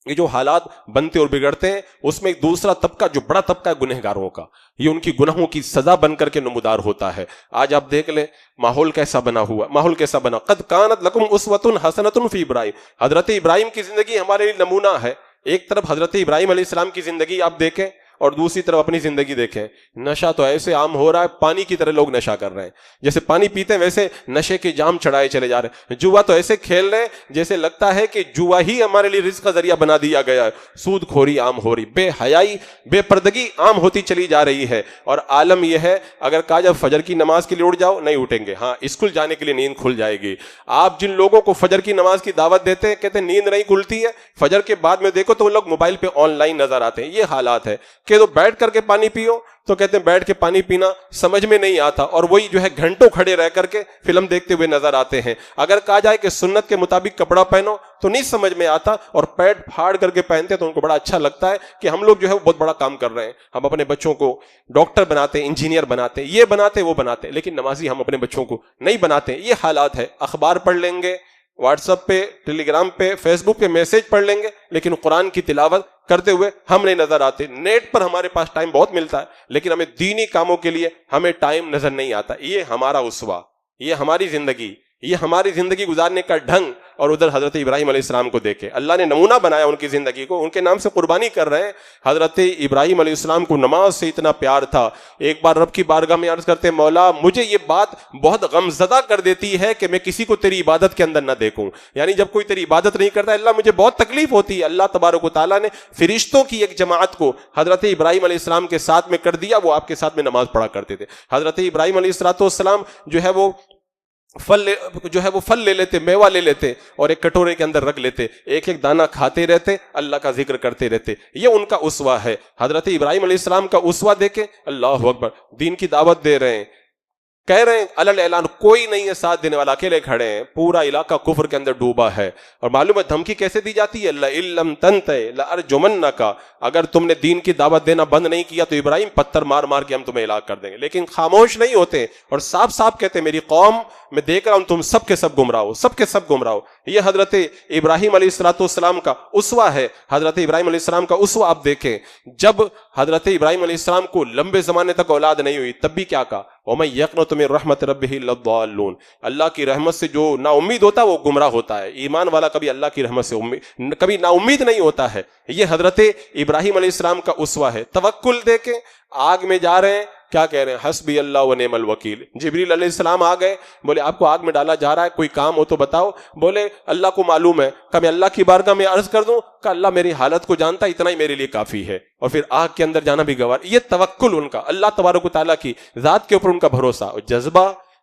یہ جو حالات بنتے اور بگڑتے ہیں اس میں ایک دوسرا طبقہ جو بڑا طبقہ ہے گنہگاروں کا، یہ ان کی گناہوں کی سزا بن کر کے نمودار ہوتا ہے۔ آج آپ دیکھ لیں ماحول کیسا بنا ہوا، ماحول کیسا بنا، قد کانت لکم اسوۃ حسنۃ فی ابراہیم، حضرت ابراہیم کی زندگی ہمارے لیے نمونہ ہے۔ ایک طرف حضرت ابراہیم علیہ السلام کی زندگی آپ دیکھیں اور دوسری طرف اپنی زندگی دیکھیں، نشہ تو ایسے عام ہو رہا ہے، پانی کی طرح لوگ نشہ کر رہے ہیں، جیسے پانی پیتے ہیں ویسے نشے کے جام چڑھائے چلے جا رہے ہیں، جوا تو ایسے کھیل رہے ہیں جیسے لگتا ہے کہ جوا ہی ہمارے لیے رزق کا ذریعہ بنا دیا گیا ہے، سود کھوری عام ہو رہی، بے حیائی بے پردگی عام ہوتی چلی جا رہی ہے۔ اور عالم یہ ہے اگر کہا جب فجر کی نماز کے لیے اٹھ جاؤ نہیں اٹھیں گے، ہاں اسکول جانے کے لیے نیند کھل جائے گی۔ آپ جن لوگوں کو فجر کی نماز کی دعوت دیتے ہیں کہتے ہیں نیند نہیں کھلتی ہے، فجر کے بعد میں دیکھو تو وہ لوگ موبائل پہ آن لائن نظر آتے ہیں۔ یہ حالات ہے کہ تو بیٹھ کر کے پانی پیو تو کہتے ہیں بیٹھ کے پانی پینا سمجھ میں نہیں آتا، اور وہی جو ہے گھنٹوں کھڑے رہ کر کے فلم دیکھتے ہوئے نظر آتے ہیں۔ اگر کہا جائے کہ سنت کے مطابق کپڑا پہنو تو نہیں سمجھ میں آتا، اور پیٹ پھاڑ کر کے پہنتے تو ان کو بڑا اچھا لگتا ہے کہ ہم لوگ جو ہے وہ بہت بڑا کام کر رہے ہیں، ہم اپنے بچوں کو ڈاکٹر بناتے ہیں، انجینئر بناتے ہیں، یہ بناتے وہ بناتے، لیکن نمازی ہم اپنے بچوں کو نہیں بناتے۔ یہ حالات ہے۔ اخبار پڑھ لیں گے، واٹس ایپ پہ، ٹیلی گرام پہ، فیس بک پہ میسج پڑھ لیں گے، لیکن قرآن کی تلاوت کرتے ہوئے ہم نہیں نظر آتے۔ نیٹ پر ہمارے پاس ٹائم بہت ملتا ہے، لیکن ہمیں دینی کاموں کے لیے ہمیں ٹائم نظر نہیں آتا۔ یہ ہمارا اسوہ، یہ ہماری زندگی، یہ ہماری زندگی گزارنے کا ڈھنگ۔ اور ادھر حضرت ابراہیم علیہ السلام کو دیکھے، اللہ نے نمونہ بنایا ان کی زندگی کو، ان کے نام سے قربانی کر رہے ہیں۔ حضرت ابراہیم علیہ السلام کو نماز سے اتنا پیار تھا، ایک بار رب کی بارگاہ میں عرض کرتے مولا مجھے یہ بات بہت غمزدہ کر دیتی ہے کہ میں کسی کو تیری عبادت کے اندر نہ دیکھوں، یعنی جب کوئی تیری عبادت نہیں کرتا اللہ مجھے بہت تکلیف ہوتی ہے۔ اللہ تبارک و تعالیٰ نے فرشتوں کی ایک جماعت کو حضرت ابراہیم علیہ السلام کے ساتھ میں کر دیا، وہ آپ کے ساتھ میں نماز پڑھا کرتے تھے۔ حضرت ابراہیم علیہ السلام جو ہے وہ پھل لے لیتے، میوہ لے لیتے اور ایک کٹورے کے اندر رکھ لیتے، ایک ایک دانہ کھاتے رہتے، اللہ کا ذکر کرتے رہتے۔ یہ ان کا اسوہ ہے۔ حضرت ابراہیم علیہ السلام کا اسوہ دیکھیں، اللہ اکبر، دین کی دعوت دے رہے ہیں، کہہ رہے ہیں علل اعلان کوئی نہیں ہے ساتھ دینے والا، اکیلے کھڑے ہیں، پورا علاقہ کفر کے اندر ڈوبا ہے۔ اور معلوم ہے دھمکی کیسے دی جاتی ہے، لئن لم تنتہی لارجمنک، اگر تم نے دین کی دعوت دینا بند نہیں کیا تو ابراہیم پتھر مار مار کے ہم تمہیں ہلاک کر دیں گے۔ لیکن خاموش نہیں ہوتے اور صاف صاف کہتے ہیں میری قوم میں دیکھ رہا ہوں تم سب کے سب گمراہ ہو، سب کے سب گمراہ ہو۔ یہ حضرت ابراہیم علیہ السلام کا اسوہ ہے۔ حضرت ابراہیم علیہ السلام کا اسوہ آپ دیکھیں، جب حضرت ابراہیم علیہ السلام کو لمبے زمانے تک اولاد نہیں ہوئی تب بھی کیا کہا، وَمَن يَقْنَطُ مِن رَحْمَتِ رَبِّهِ إِلَّا الضَّالُّونَ، اللہ کی رحمت سے جو نا امید ہوتا ہے وہ گمراہ ہوتا ہے. ایمان والا کبھی اللہ کی رحمت سے کبھی نا امید نہیں ہوتا ہے. یہ حضرت ابراہیم علیہ السلام کا اسوہ ہے. توکل دیکھیں، آگ میں جا رہے ہیں، کیا کہہ رہے ہیں؟ حسبی اللہ و نعم الوکیل. جبریل علیہ السلام آ گئے، بولے آپ کو آگ میں ڈالا جا رہا ہے، کوئی کام ہو تو بتاؤ. بولے اللہ کو معلوم ہے. کہ میں اللہ کی بارگاہ میں عرض کر دوں کہ اللہ میری حالت کو جانتا ہے، اتنا ہی میرے لیے کافی ہے. اور پھر آگ کے اندر جانا بھی گوار. یہ توکل ان کا، اللہ تبارک و تعالیٰ کی ذات کے اوپر ان کا بھروسہ. اور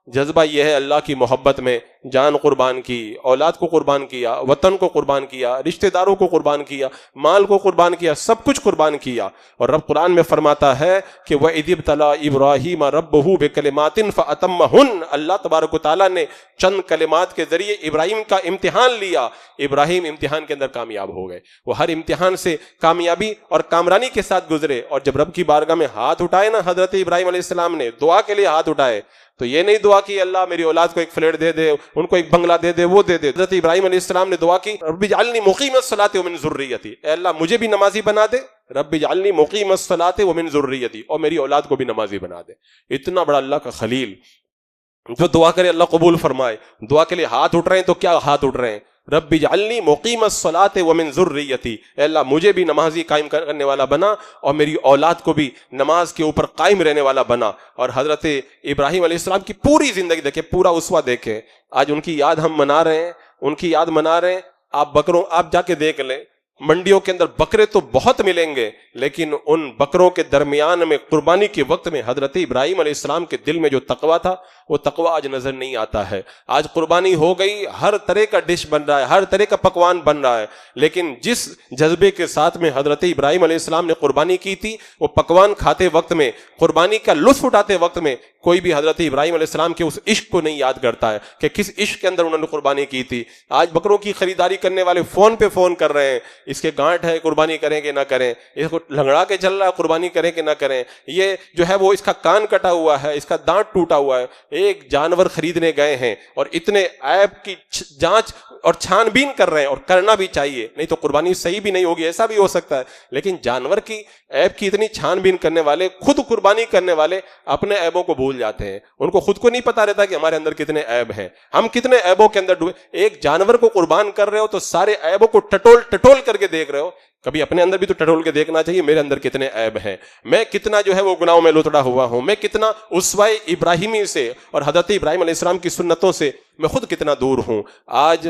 جذبہ یہ ہے اللہ کی محبت میں جان قربان کی، اولاد کو قربان کیا، وطن کو قربان کیا، رشتہ داروں کو قربان کیا، مال کو قربان کیا، سب کچھ قربان کیا. اور رب قرآن میں فرماتا ہے کہ وَإِذِ ابْتَلَىٰ إِبْرَاهِيمَ رَبُّهُ بِكَلِمَاتٍ فَأَتَمَّهُنَّ، اللہ تبارک و تعالیٰ نے چند کلمات کے ذریعے ابراہیم کا امتحان لیا. ابراہیم امتحان کے اندر کامیاب ہو گئے. وہ ہر امتحان سے کامیابی اور کامرانی کے ساتھ گزرے. اور جب رب کی بارگاہ میں ہاتھ اٹھائے نا حضرت ابراہیم علیہ السلام نے، دعا کے لیے ہاتھ اٹھائے، تو یہ نہیں دعا کی اللہ میری اولاد کو ایک فلیٹ دے دے، ان کو ایک بنگلہ دے دے، وہ دے دے. حضرت ابراہیم علیہ السلام نے دعا کی رب اجعلنی مقیم الصلاۃ ومن ذریتی، اے اللہ مجھے بھی نمازی بنا دے. رب اجعلنی مقیم الصلاۃ ومن ذریتی، اور میری اولاد کو بھی نمازی بنا دے. اتنا بڑا اللہ کا خلیل جو دعا کرے اللہ قبول فرمائے. دعا کے لیے ہاتھ اٹھ رہے ہیں تو کیا ہاتھ اٹھ رہے ہیں؟ رب اجعلنی مقیم الصلاۃ ومن ذریتی، اے اللہ مجھے بھی نمازی قائم کرنے والا بنا اور میری اولاد کو بھی نماز کے اوپر قائم رہنے والا بنا. اور حضرت ابراہیم علیہ السلام کی پوری زندگی دیکھیں، پورا اسوہ دیکھیں. آج ان کی یاد ہم منا رہے ہیں، ان کی یاد منا رہے ہیں. آپ جا کے دیکھ لیں، منڈیوں کے اندر بکرے تو بہت ملیں گے، لیکن ان بکروں کے درمیان میں قربانی کے وقت میں حضرت ابراہیم علیہ السلام کے دل میں جو تقویٰ تھا وہ تقویٰ آج نظر نہیں آتا ہے. آج قربانی ہو گئی، ہر طرح کا ڈش بن رہا ہے، ہر طرح کا پکوان بن رہا ہے، لیکن جس جذبے کے ساتھ میں حضرت ابراہیم علیہ السلام نے قربانی کی تھی، وہ پکوان کھاتے وقت میں، قربانی کا لطف اٹھاتے وقت میں کوئی بھی حضرت ابراہیم علیہ السلام کے اس عشق کو نہیں یاد کرتا ہے کہ کس عشق کے اندر انہوں نے قربانی کی تھی. آج بکروں کی خریداری کرنے والے فون پہ فون کر رہے ہیں، اس کے گانٹ ہے قربانی کریں کہ نہ کریں، اس کو لنگڑا کے چل رہا ہے قربانی کریں کہ نہ کریں، یہ جو ہے وہ اس کا کان کٹا ہوا ہے، اس کا دانت ٹوٹا ہوا ہے. ایک جانور خریدنے گئے ہیں اور اتنے عیب کی جانچ اور چھان بین کر رہے ہیں، اور کرنا بھی چاہیے، نہیں تو قربانی صحیح بھی نہیں ہوگی، ایسا بھی ہو سکتا ہے. لیکن جانور کی عیب کی اتنی چھان بین کرنے والے، خود قربانی کرنے والے اپنے عیبوں کو بھول جاتے ہیں. ان کو خود کو نہیں پتا رہتا کہ ہمارے اندر کتنے عیب ہیں، ہم کتنے عیبوں کے اندر ڈوبے. ایک جانور کو قربان کر رہے ہو تو سارے عیبوں کو ٹٹول کر کے دیکھ رہے ہو. کبھی اپنے اندر بھی تو ٹٹول کے دیکھنا چاہیے، میرے اندر کتنے عیب ہیں، میں کتنا جو ہے وہ گناہوں میں لتڑا ہوا ہوں، میں کتنا اسوہ ابراہیمی سے اور حضرت ابراہیم علیہ السلام کی سنتوں سے میں خود کتنا دور ہوں. آج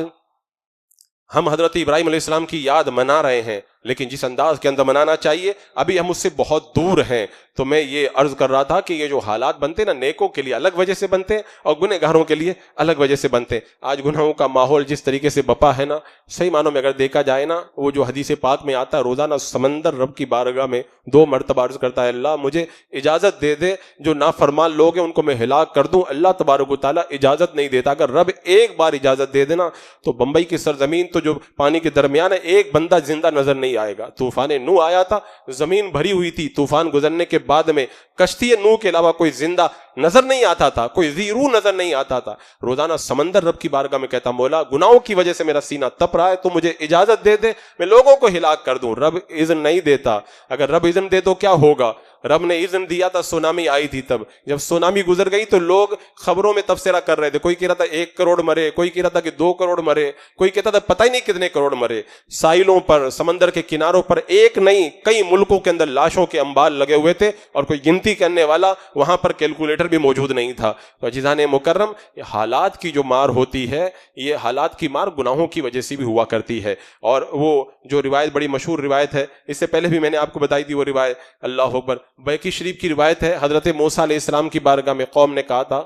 ہم حضرت ابراہیم علیہ السلام کی یاد منا رہے ہیں، لیکن جس انداز کے اندر منانا چاہیے ابھی ہم اس سے بہت دور ہیں. تو میں یہ عرض کر رہا تھا کہ یہ جو حالات بنتے نا، نیکوں کے لیے الگ وجہ سے بنتے ہیں اور گنہگاروں کے لیے الگ وجہ سے بنتے ہیں. آج گناہوں کا ماحول جس طریقے سے بپا ہے نا، صحیح معنوں میں اگر دیکھا جائے نا، وہ جو حدیث پاک میں آتا ہے روزانہ سمندر رب کی بارگاہ میں 2 مرتبہ عرض کرتا ہے اللہ مجھے اجازت دے دے، جو نافرمان لوگ ہیں ان کو میں ہلاک کر دوں. اللہ تبارک و تعالیٰ اجازت نہیں دیتا. اگر رب ایک بار اجازت دے دینا تو بمبئی کی سرزمین تو جو پانی کے درمیان ہے ایک بندہ زندہ نظر نہیں آئے گا. طوفان نوح آیا تھا، زمین بھری ہوئی تھی، طوفان گزرنے کے بعد میں کشتی نوح کے علاوہ کوئی زندہ نظر نہیں آتا تھا، کوئی ذی روح نظر نہیں آتا تھا. روزانہ سمندر رب کی بارگاہ میں کہتا مولا گناہوں کی وجہ سے میرا سینہ تپ رہا ہے، تو مجھے اجازت دے دے میں لوگوں کو ہلاک کر دوں. رب اذن نہیں دیتا. اگر رب اذن دے تو کیا ہوگا؟ رب نے اذن دیا تھا، سونامی آئی تھی. تب جب سونامی گزر گئی تو لوگ خبروں میں تبصرہ کر رہے تھے. کوئی کہہ رہا تھا 1 کروڑ مرے، کوئی کہہ رہا تھا کہ 2 کروڑ مرے، کوئی کہتا تھا پتہ ہی نہیں کتنے کروڑ مرے. ساحلوں پر، سمندر کے کناروں پر ایک نہیں کئی ملکوں کے اندر لاشوں کے انبار لگے ہوئے تھے، اور کوئی گنتی کرنے والا وہاں پر کیلکولیٹر بھی موجود نہیں تھا. تو عزیزان مکرم، یہ حالات کی جو مار ہوتی ہے، یہ حالات کی مار گناہوں کی وجہ سے بھی ہوا کرتی ہے. اور وہ جو روایت بڑی مشہور روایت ہے، اس سے پہلے بھی میں نے آپ کو بتائی تھی وہ روایت، اللہ اکبر، بیہقی شریف کی روایت ہے. حضرت موسیٰ علیہ السلام کی بارگاہ میں قوم نے کہا تھا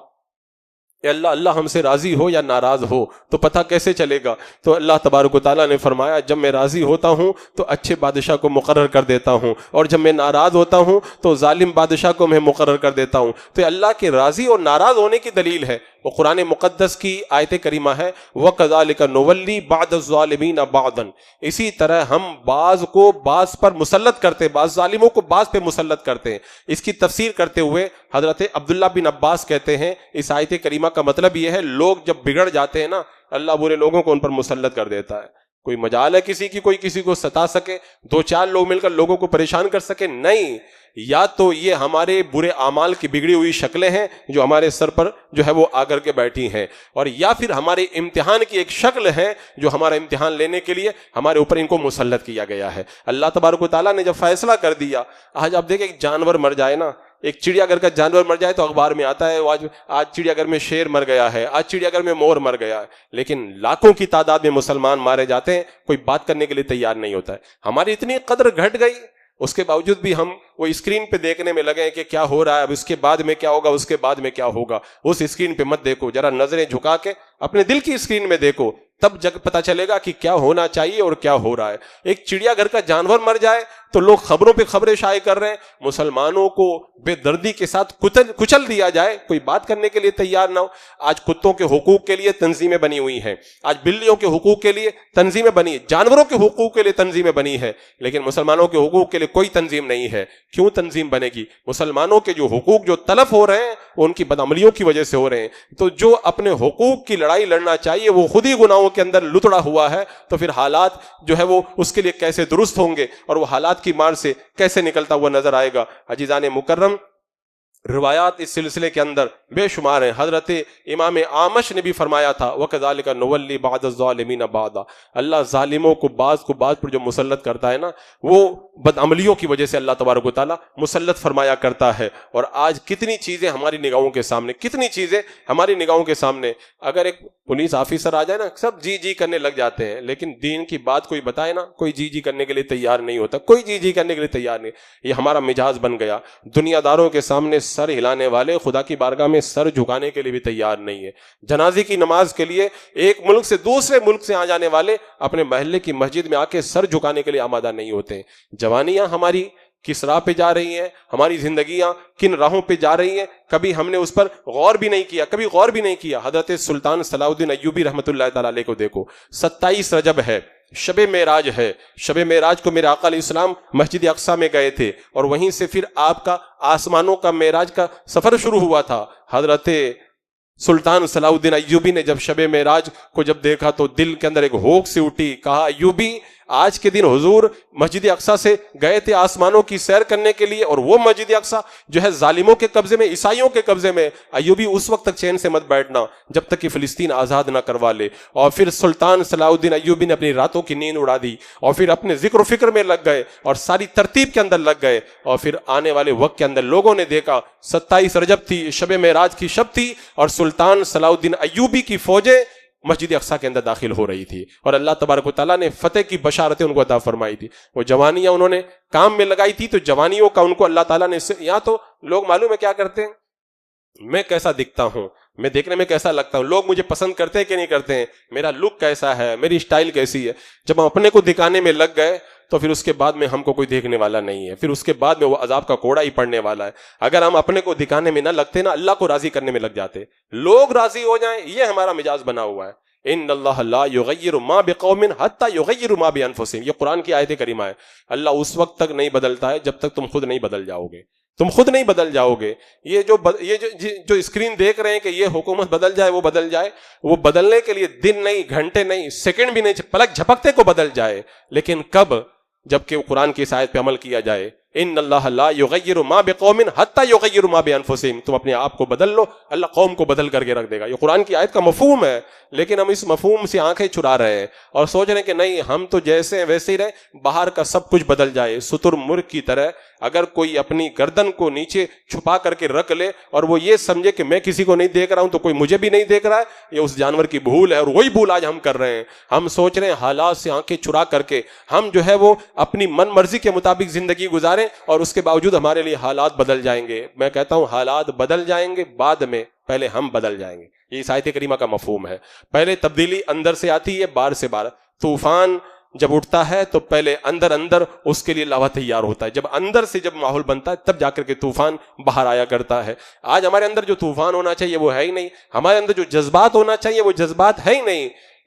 اے اللہ ہم سے راضی ہو یا ناراض ہو تو پتہ کیسے چلے گا؟ تو اللہ تبارک و تعالیٰ نے فرمایا جب میں راضی ہوتا ہوں تو اچھے بادشاہ کو مقرر کر دیتا ہوں، اور جب میں ناراض ہوتا ہوں تو ظالم بادشاہ کو میں مقرر کر دیتا ہوں. تو اللہ کے راضی اور ناراض ہونے کی دلیل ہے وہ قرآن مقدس کی آیت کریمہ ہے وَكَذَلِكَ نُوَلِّي بَعْضَ الظَّالِمِينَ بَعْضًا، اسی طرح ہم بعض کو بعض پر مسلط کرتے، بعض ظالموں کو بعض پہ مسلط کرتے ہیں. اس کی تفسیر کرتے ہوئے حضرت عبداللہ بن عباس کہتے ہیں اس آیت کریمہ کا مطلب یہ ہے لوگ جب بگڑ جاتے ہیں نا، اللہ برے لوگوں کو ان پر مسلط کر دیتا ہے. کوئی مجال ہے کسی کی کوئی کسی کو ستا سکے، 2-4 لوگ مل کر لوگوں کو پریشان کر سکے؟ نہیں. یا تو یہ ہمارے برے اعمال کی بگڑی ہوئی شکلیں ہیں جو ہمارے سر پر جو ہے وہ آ کر کے بیٹھی ہیں، اور یا پھر ہمارے امتحان کی ایک شکل ہے جو ہمارا امتحان لینے کے لیے ہمارے اوپر ان کو مسلط کیا گیا ہے۔ اللہ تبارک و تعالیٰ نے جب فیصلہ کر دیا، آج آپ دیکھیں ایک جانور مر جائے نا، ایک چڑیا گھر کا جانور مر جائے تو اخبار میں آتا ہے آج چڑیا گھر میں شیر مر گیا ہے، آج چڑیا گھر میں مور مر گیا ہے، لیکن لاکھوں کی تعداد میں مسلمان مارے جاتے ہیں، کوئی بات کرنے کے لیے تیار نہیں ہوتا ہے۔ ہماری اتنی قدر گھٹ گئی، اس کے باوجود بھی ہم وہ اسکرین پہ دیکھنے میں لگے ہیں کہ کیا ہو رہا ہے، اب اس کے بعد میں کیا ہوگا، اس کے بعد میں کیا ہوگا۔ اس اسکرین پہ مت دیکھو، ذرا نظریں جھکا کے اپنے دل کی اسکرین میں دیکھو، تب جگ پتہ چلے گا کہ کیا ہونا چاہیے اور کیا ہو رہا ہے۔ ایک چڑیا گھر کا جانور مر جائے تو لوگ خبروں پہ خبریں شائع کر رہے ہیں، مسلمانوں کو بے دردی کے ساتھ کچل دیا جائے، کوئی بات کرنے کے لیے تیار نہ ہو۔ آج کتوں کے حقوق کے لیے تنظیمیں بنی ہوئی ہیں، آج بلیوں کے حقوق کے لیے تنظیمیں بنی، جانوروں کے حقوق کے لیے تنظیمیں بنی ہیں، لیکن مسلمانوں کے حقوق کے لیے کوئی تنظیم نہیں ہے۔ کیوں تنظیم بنے گی؟ مسلمانوں کے جو حقوق جو تلف ہو رہے ہیں وہ ان کی بدعملیوں کی وجہ سے ہو رہے ہیں۔ تو جو اپنے حقوق کی لڑائی لڑنا چاہیے وہ خود ہی گناہوں کے اندر لتڑا ہوا ہے، تو پھر حالات جو ہے وہ اس کے لیے کیسے درست ہوں گے اور وہ حالات کی مار سے کیسے نکلتا ہوا نظر آئے گا۔ عزیزان مکرم، روایات اس سلسلے کے اندر بے شمار ہیں۔ حضرت امام اعمش نے بھی فرمایا تھا وَكَذَلِكَ نُوَلِّي بَعْضَ الظَّالِمِينَ بَعْضًا، اللہ ظالموں کو بعض پر جو مسلط کرتا ہے نا، وہ بدعملیوں کی وجہ سے اللہ تبارک و تعالیٰ مسلط فرمایا کرتا ہے۔ اور آج کتنی چیزیں ہماری نگاہوں کے سامنے، کتنی چیزیں ہماری نگاہوں کے سامنے، اگر ایک پولیس آفیسر آ جائے نا سب جی جی کرنے لگ جاتے ہیں، لیکن دین کی بات کوئی بتائے نا کوئی جی جی کرنے کے لیے تیار نہیں ہوتا، کوئی جی جی کرنے کے لیے تیار نہیں۔ یہ ہمارا مزاج بن گیا، دنیا داروں کے سامنے سر ہلانے والے خدا کی بارگاہ میں سر جھکانے کے لیے بھی تیار نہیں ہے۔ جنازے کی نماز کے لیے ایک ملک سے دوسرے ملک سے آ جانے والے اپنے محلے کی مسجد میں آ کے سر جھکانے کے لیے آمادہ نہیں ہوتے ہیں۔ جوانیاں ہماری کس راہ پہ جا رہی ہیں، ہماری زندگیاں کن راہوں پہ جا رہی ہیں، کبھی ہم نے اس پر غور بھی نہیں کیا، کبھی غور بھی نہیں کیا۔ حضرت سلطان صلاح الدین ایوبی رحمۃ اللہ تعالیٰ علیہ کو دیکھو، 27 رجب ہے، شب معراج ہے، شب معراج کو میرے آقا علیہ السلام مسجد اقصیٰ میں گئے تھے اور وہیں سے پھر آپ کا آسمانوں کا معراج کا سفر شروع ہوا تھا۔ حضرت سلطان صلاح الدین ایوبی نے جب شب معراج کو جب دیکھا تو دل کے اندر ایک ہوک سی اٹھی، کہا ایوبی آج کے دن حضور مسجد اقصیٰ سے گئے تھے آسمانوں کی سیر کرنے کے لیے، اور وہ مسجد اقصیٰ جو ہے ظالموں کے قبضے میں، عیسائیوں کے قبضے میں، ایوبی اس وقت تک چین سے مت بیٹھنا جب تک کہ فلسطین آزاد نہ کروا لے۔ اور پھر سلطان صلاح الدین ایوبی نے اپنی راتوں کی نیند اڑا دی اور پھر اپنے ذکر و فکر میں لگ گئے اور ساری ترتیب کے اندر لگ گئے، اور پھر آنے والے وقت کے اندر لوگوں نے دیکھا 27 رجب تھی، شب معراج کی شب تھی، اور سلطان صلاح الدین ایوبی کی فوجیں مسجد اقصیٰ کے اندر داخل ہو رہی تھی اور اللہ تبارک و تعالیٰ نے فتح کی بشارتیں ان کو عطا فرمائی تھی۔ وہ جوانیاں انہوں نے کام میں لگائی تھی، تو جوانیوں کا ان کو اللہ تعالیٰ نے، یہاں تو لوگ معلوم ہے کیا کرتے ہیں، میں کیسا دکھتا ہوں، میں دیکھنے میں کیسا لگتا ہوں، لوگ مجھے پسند کرتے ہیں کہ نہیں کرتے ہیں، میرا لک کیسا ہے، میری اسٹائل کیسی ہے۔ جب ہم اپنے کو دکھانے میں لگ گئے تو پھر اس کے بعد میں ہم کو کوئی دیکھنے والا نہیں ہے، پھر اس کے بعد میں وہ عذاب کا کوڑا ہی پڑنے والا ہے۔ اگر ہم اپنے کو دکھانے میں نہ لگتے نا، اللہ کو راضی کرنے میں لگ جاتے، لوگ راضی ہو جائیں، یہ ہمارا مزاج بنا ہوا ہے۔ ان اللہ لا یغیر ما بقوم حتی یغیروا ما بانفسہم، یہ قرآن کی آیت کریمہ ہے۔ اللہ اس وقت تک نہیں بدلتا ہے جب تک تم خود نہیں بدل جاؤ گے، تم خود نہیں بدل جاؤ گے۔ یہ جو اسکرین دیکھ رہے ہیں کہ یہ حکومت بدل جائے، وہ بدل جائے، وہ بدلنے کے لیے دن نہیں، گھنٹے نہیں، سیکنڈ بھی نہیں، پلک جھپکتے کو بدل جائے، لیکن کب؟ جبکہ وہ قرآن کی اس آیت پہ عمل کیا جائے۔ ان اللہ لا یغیر ما بقوم حتی یغیروا ما بانفسہم، تم اپنے آپ کو بدل لو، اللہ قوم کو بدل کر کے رکھ دے گا۔ یہ قرآن کی آیت کا مفہوم ہے، لیکن ہم اس مفہوم سے آنکھیں چرا رہے ہیں اور سوچ رہے ہیں کہ نہیں، ہم تو جیسے ہیں ویسے ہی رہیں، باہر کا سب کچھ بدل جائے۔ ستر مرغ کی طرح اگر کوئی اپنی گردن کو نیچے چھپا کر کے رکھ لے اور وہ یہ سمجھے کہ میں کسی کو نہیں دیکھ رہا ہوں تو کوئی مجھے بھی نہیں دیکھ رہا ہے، یہ اس جانور کی بھول ہے، اور وہی بھول آج ہم کر رہے ہیں۔ ہم سوچ رہے ہیں حالات سے آنکھیں چرا کر کے ہم جو ہے وہ اپنی من مرضی کے مطابق زندگی گزاریں، اور اس کے باوجود ہمارے لیے حالات بدل جائیں گے۔ میں کہتا ہوں حالات بدل جائیں گے بعد میں، پہلے ہم بدل جائیں گے۔ یہ اس آیت کریمہ کا مفہوم ہے۔ پہلے تبدیلی اندر سے آتی ہے، باہر سے باہر۔ طوفان جب اٹھتا ہے تو پہلے اندر اس کے لیے لاوا تیار ہوتا ہے، جب اندر سے جب ماحول بنتا ہے تب جا کر کے طوفان باہر آیا کرتا ہے۔ آج ہمارے اندر جو طوفان ہونا چاہیے وہ ہے ہی نہیں، ہمارے اندر جو جذبات ہونا چاہیے وہ جذبات ہے ہی نہیں۔